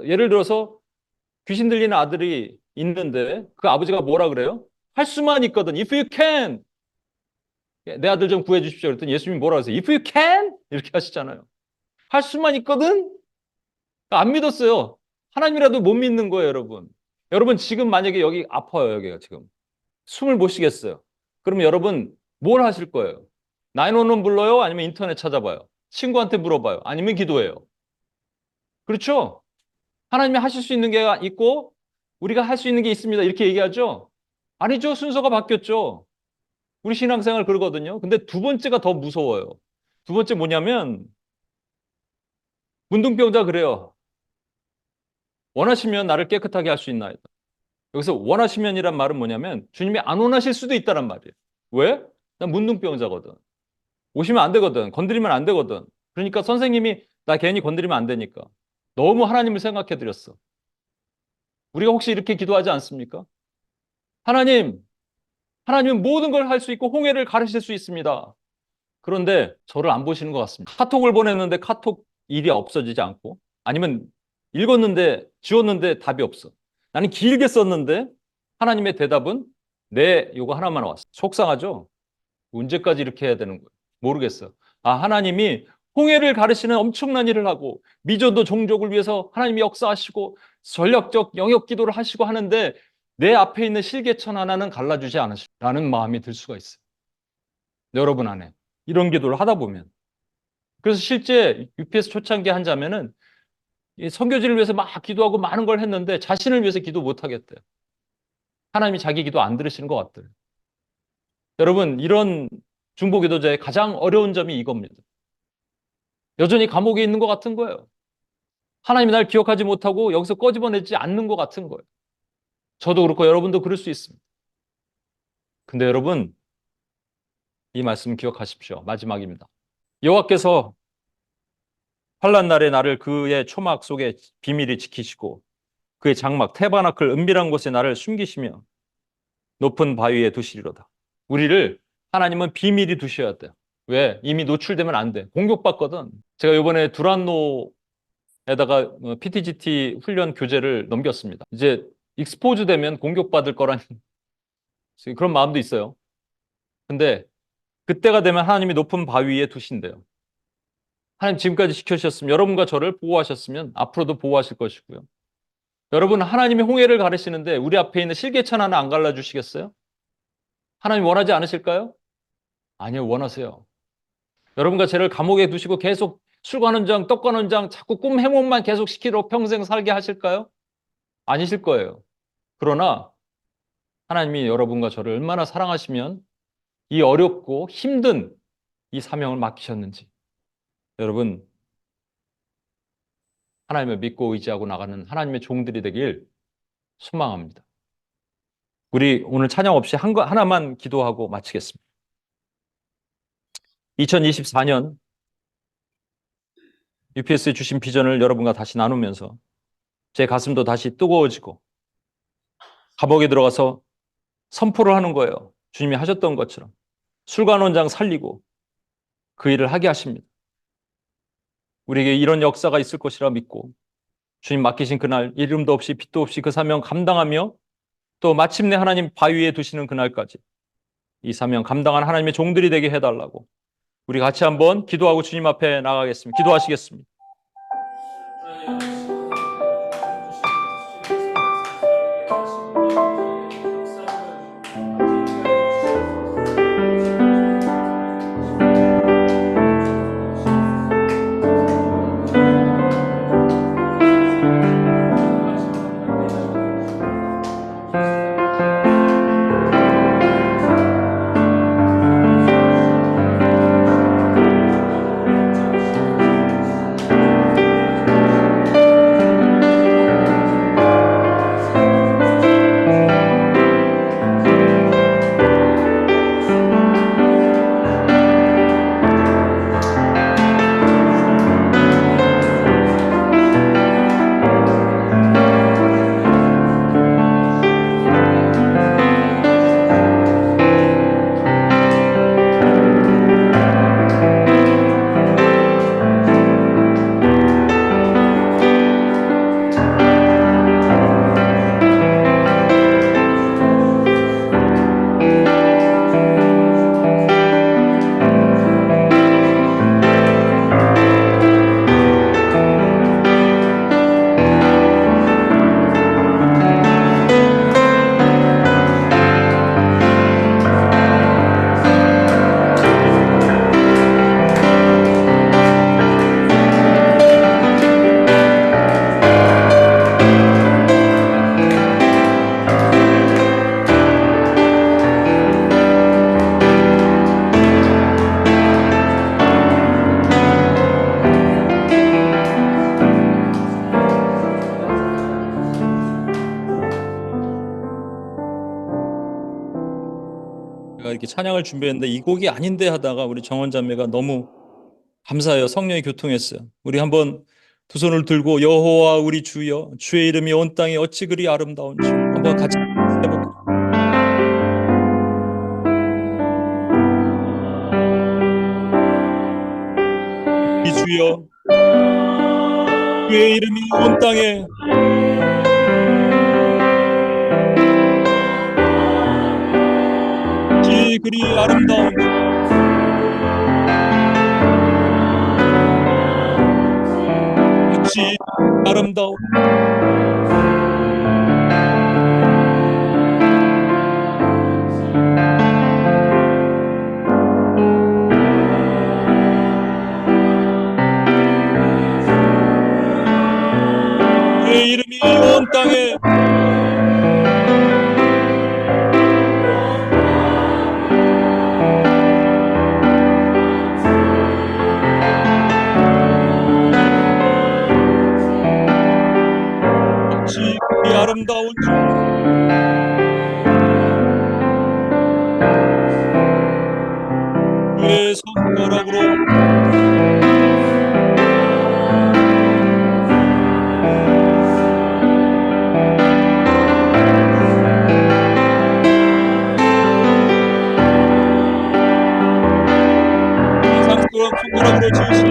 예를 들어서 귀신 들리는 아들이 있는데 그 아버지가 뭐라 그래요? 할 수만 있거든. If you can. 내 아들 좀 구해 주십시오. 그랬더니 예수님이 뭐라 하세요? If you can? 이렇게 하시잖아요. 할 수만 있거든? 안 믿었어요. 하나님이라도 못 믿는 거예요, 여러분. 여러분 지금 만약에 여기 아파요, 여기가 지금. 숨을 못 쉬겠어요. 그러면 여러분 뭘 하실 거예요? 911 불러요? 아니면 인터넷 찾아봐요? 친구한테 물어봐요? 아니면 기도해요? 그렇죠? 하나님이 하실 수 있는 게 있고 우리가 할 수 있는 게 있습니다. 이렇게 얘기하죠? 아니죠. 순서가 바뀌었죠. 우리 신앙생활 그러거든요. 근데 두 번째가 더 무서워요. 두 번째 뭐냐면 문둥병자 그래요. 원하시면 나를 깨끗하게 할 수 있나이다. 여기서 원하시면이란 말은 뭐냐면 주님이 안 원하실 수도 있다란 말이에요. 왜? 난 문둥병자거든. 오시면 안 되거든. 건드리면 안 되거든. 그러니까 선생님이 나 괜히 건드리면 안 되니까. 너무 하나님을 생각해 드렸어. 우리가 혹시 이렇게 기도하지 않습니까? 하나님, 하나님은 모든 걸 할 수 있고 홍해를 가르칠 수 있습니다. 그런데 저를 안 보시는 것 같습니다. 카톡을 보냈는데 카톡 일이 없어지지 않고 아니면 읽었는데 지웠는데 답이 없어. 나는 길게 썼는데 하나님의 대답은 네, 요거 하나만 왔어. 속상하죠? 언제까지 이렇게 해야 되는 거예요? 모르겠어요. 하나님이 홍해를 가르치는 엄청난 일을 하고 미전도 종족을 위해서 하나님이 역사하시고 전략적 영역 기도를 하시고 하는데 내 앞에 있는 실개천 하나는 갈라주지 않으시라는 마음이 들 수가 있어요. 여러분 안에 이런 기도를 하다 보면 그래서 실제 UPS 초창기 한 자매는 이 선교지를 위해서 막 기도하고 많은 걸 했는데 자신을 위해서 기도 못 하겠대요. 하나님이 자기 기도 안 들으시는 것 같대요. 여러분 이런 중보기도자의 가장 어려운 점이 이겁니다. 여전히 감옥에 있는 것 같은 거예요. 하나님이 날 기억하지 못하고 여기서 꺼집어내지 않는 것 같은 거예요. 저도 그렇고 여러분도 그럴 수 있습니다. 근데 여러분 이 말씀 기억하십시오. 마지막입니다. 여호와께서 환난 날에 나를 그의 초막 속에 비밀히 지키시고 그의 장막 태바나클 은밀한 곳에 나를 숨기시며 높은 바위에 두시리로다. 우리를 하나님은 비밀히 두셔야 돼요. 왜? 이미 노출되면 안 돼. 공격받거든. 제가 이번에 두란노에다가 PTGT 훈련 교재를 넘겼습니다. 이제 익스포즈 되면 공격받을 거라는 그런 마음도 있어요. 근데 그때가 되면 하나님이 높은 바위 위에 두신대요. 하나님 지금까지 지켜주셨으면 여러분과 저를 보호하셨으면 앞으로도 보호하실 것이고요. 여러분 하나님이 홍해를 가르시는데 우리 앞에 있는 실개천 하나 안 갈라주시겠어요? 하나님 원하지 않으실까요? 아니요, 원하세요. 여러분과 저를 감옥에 두시고 계속 술 가는 장, 떡 가는 장, 자꾸 꿈 해몽만 계속 시키러 평생 살게 하실까요? 아니실 거예요. 그러나 하나님이 여러분과 저를 얼마나 사랑하시면 이 어렵고 힘든 이 사명을 맡기셨는지 여러분 하나님을 믿고 의지하고 나가는 하나님의 종들이 되길 소망합니다. 우리 오늘 찬양 없이 하나만 기도하고 마치겠습니다. 2024년 UPS에 주신 비전을 여러분과 다시 나누면서 제 가슴도 다시 뜨거워지고 감옥에 들어가서 선포를 하는 거예요. 주님이 하셨던 것처럼 술관원장 살리고 그 일을 하게 하십니다. 우리에게 이런 역사가 있을 것이라 믿고 주님 맡기신 그날 이름도 없이 빛도 없이 그 사명 감당하며 또 마침내 하나님 바위에 두시는 그날까지 이 사명 감당한 하나님의 종들이 되게 해달라고 우리 같이 한번 기도하고 주님 앞에 나가겠습니다. 기도하시겠습니다. 제가 이렇게 찬양을 준비했는데 이 곡이 아닌데 하다가 우리 정원 자매가 너무 감사해요. 성령이 교통했어요. 우리 한번 두 손을 들고 여호와 우리 주여 주의 이름이 온 땅에 어찌 그리 아름다운지 한번 같이 해볼까요? 이 주여 주의 이름이 온 땅에 어찌 그리 아름다운지 어찌 아름다운 주의 이름이 온 땅에 어찌 그리 아름다운지 내 손가락으로 이상스러운 손가락으로 지으신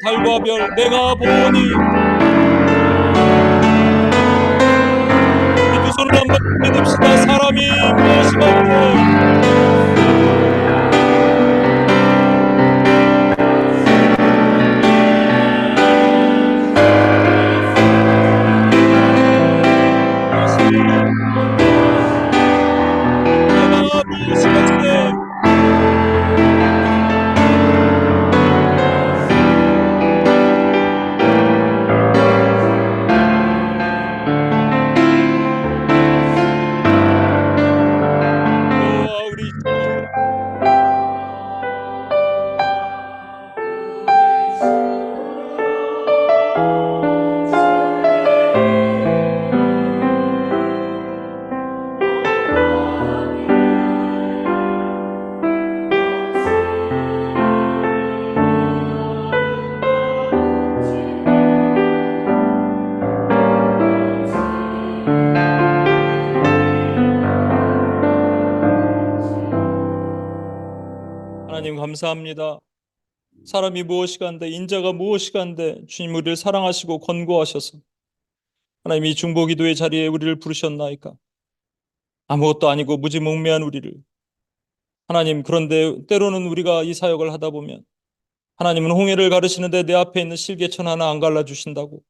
달과 별 내가 보니 우리 두 손을 한번 믿읍시다. 사람이 무엇이가 없고 내가 무엇이겠세. 여호와 우리 하나님 감사합니다. 사람이 무엇이간데 인자가 무엇이간데 주님 우리를 사랑하시고 권고하셔서 하나님 이 중보기도의 자리에 우리를 부르셨나이까. 아무것도 아니고 무지몽매한 우리를 하나님, 그런데 때로는 우리가 이 사역을 하다 보면 하나님은 홍해를 가르시는데 내 앞에 있는 실개천 하나 안 갈라주신다고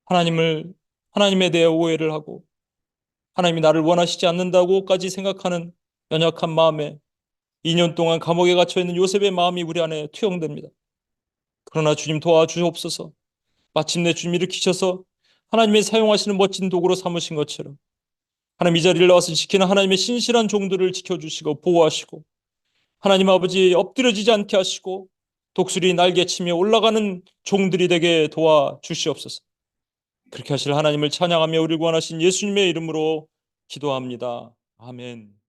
하나님에 대해 오해를 하고 하나님이 나를 원하시지 않는다고까지 생각하는 연약한 마음에 2년 동안 감옥에 갇혀 있는 요셉의 마음이 우리 안에 투영됩니다. 그러나 주님 도와주옵소서. 마침내 주님 일으키셔서 하나님의 사용하시는 멋진 도구로 삼으신 것처럼 하나님 이 자리를 나와서 지키는 하나님의 신실한 종들을 지켜주시고 보호하시고 하나님 아버지 엎드려지지 않게 하시고 독수리 날개치며 올라가는 종들이 되게 도와주시옵소서. 그렇게 하실 하나님을 찬양하며 우리를 구원하신 예수님의 이름으로 기도합니다. 아멘.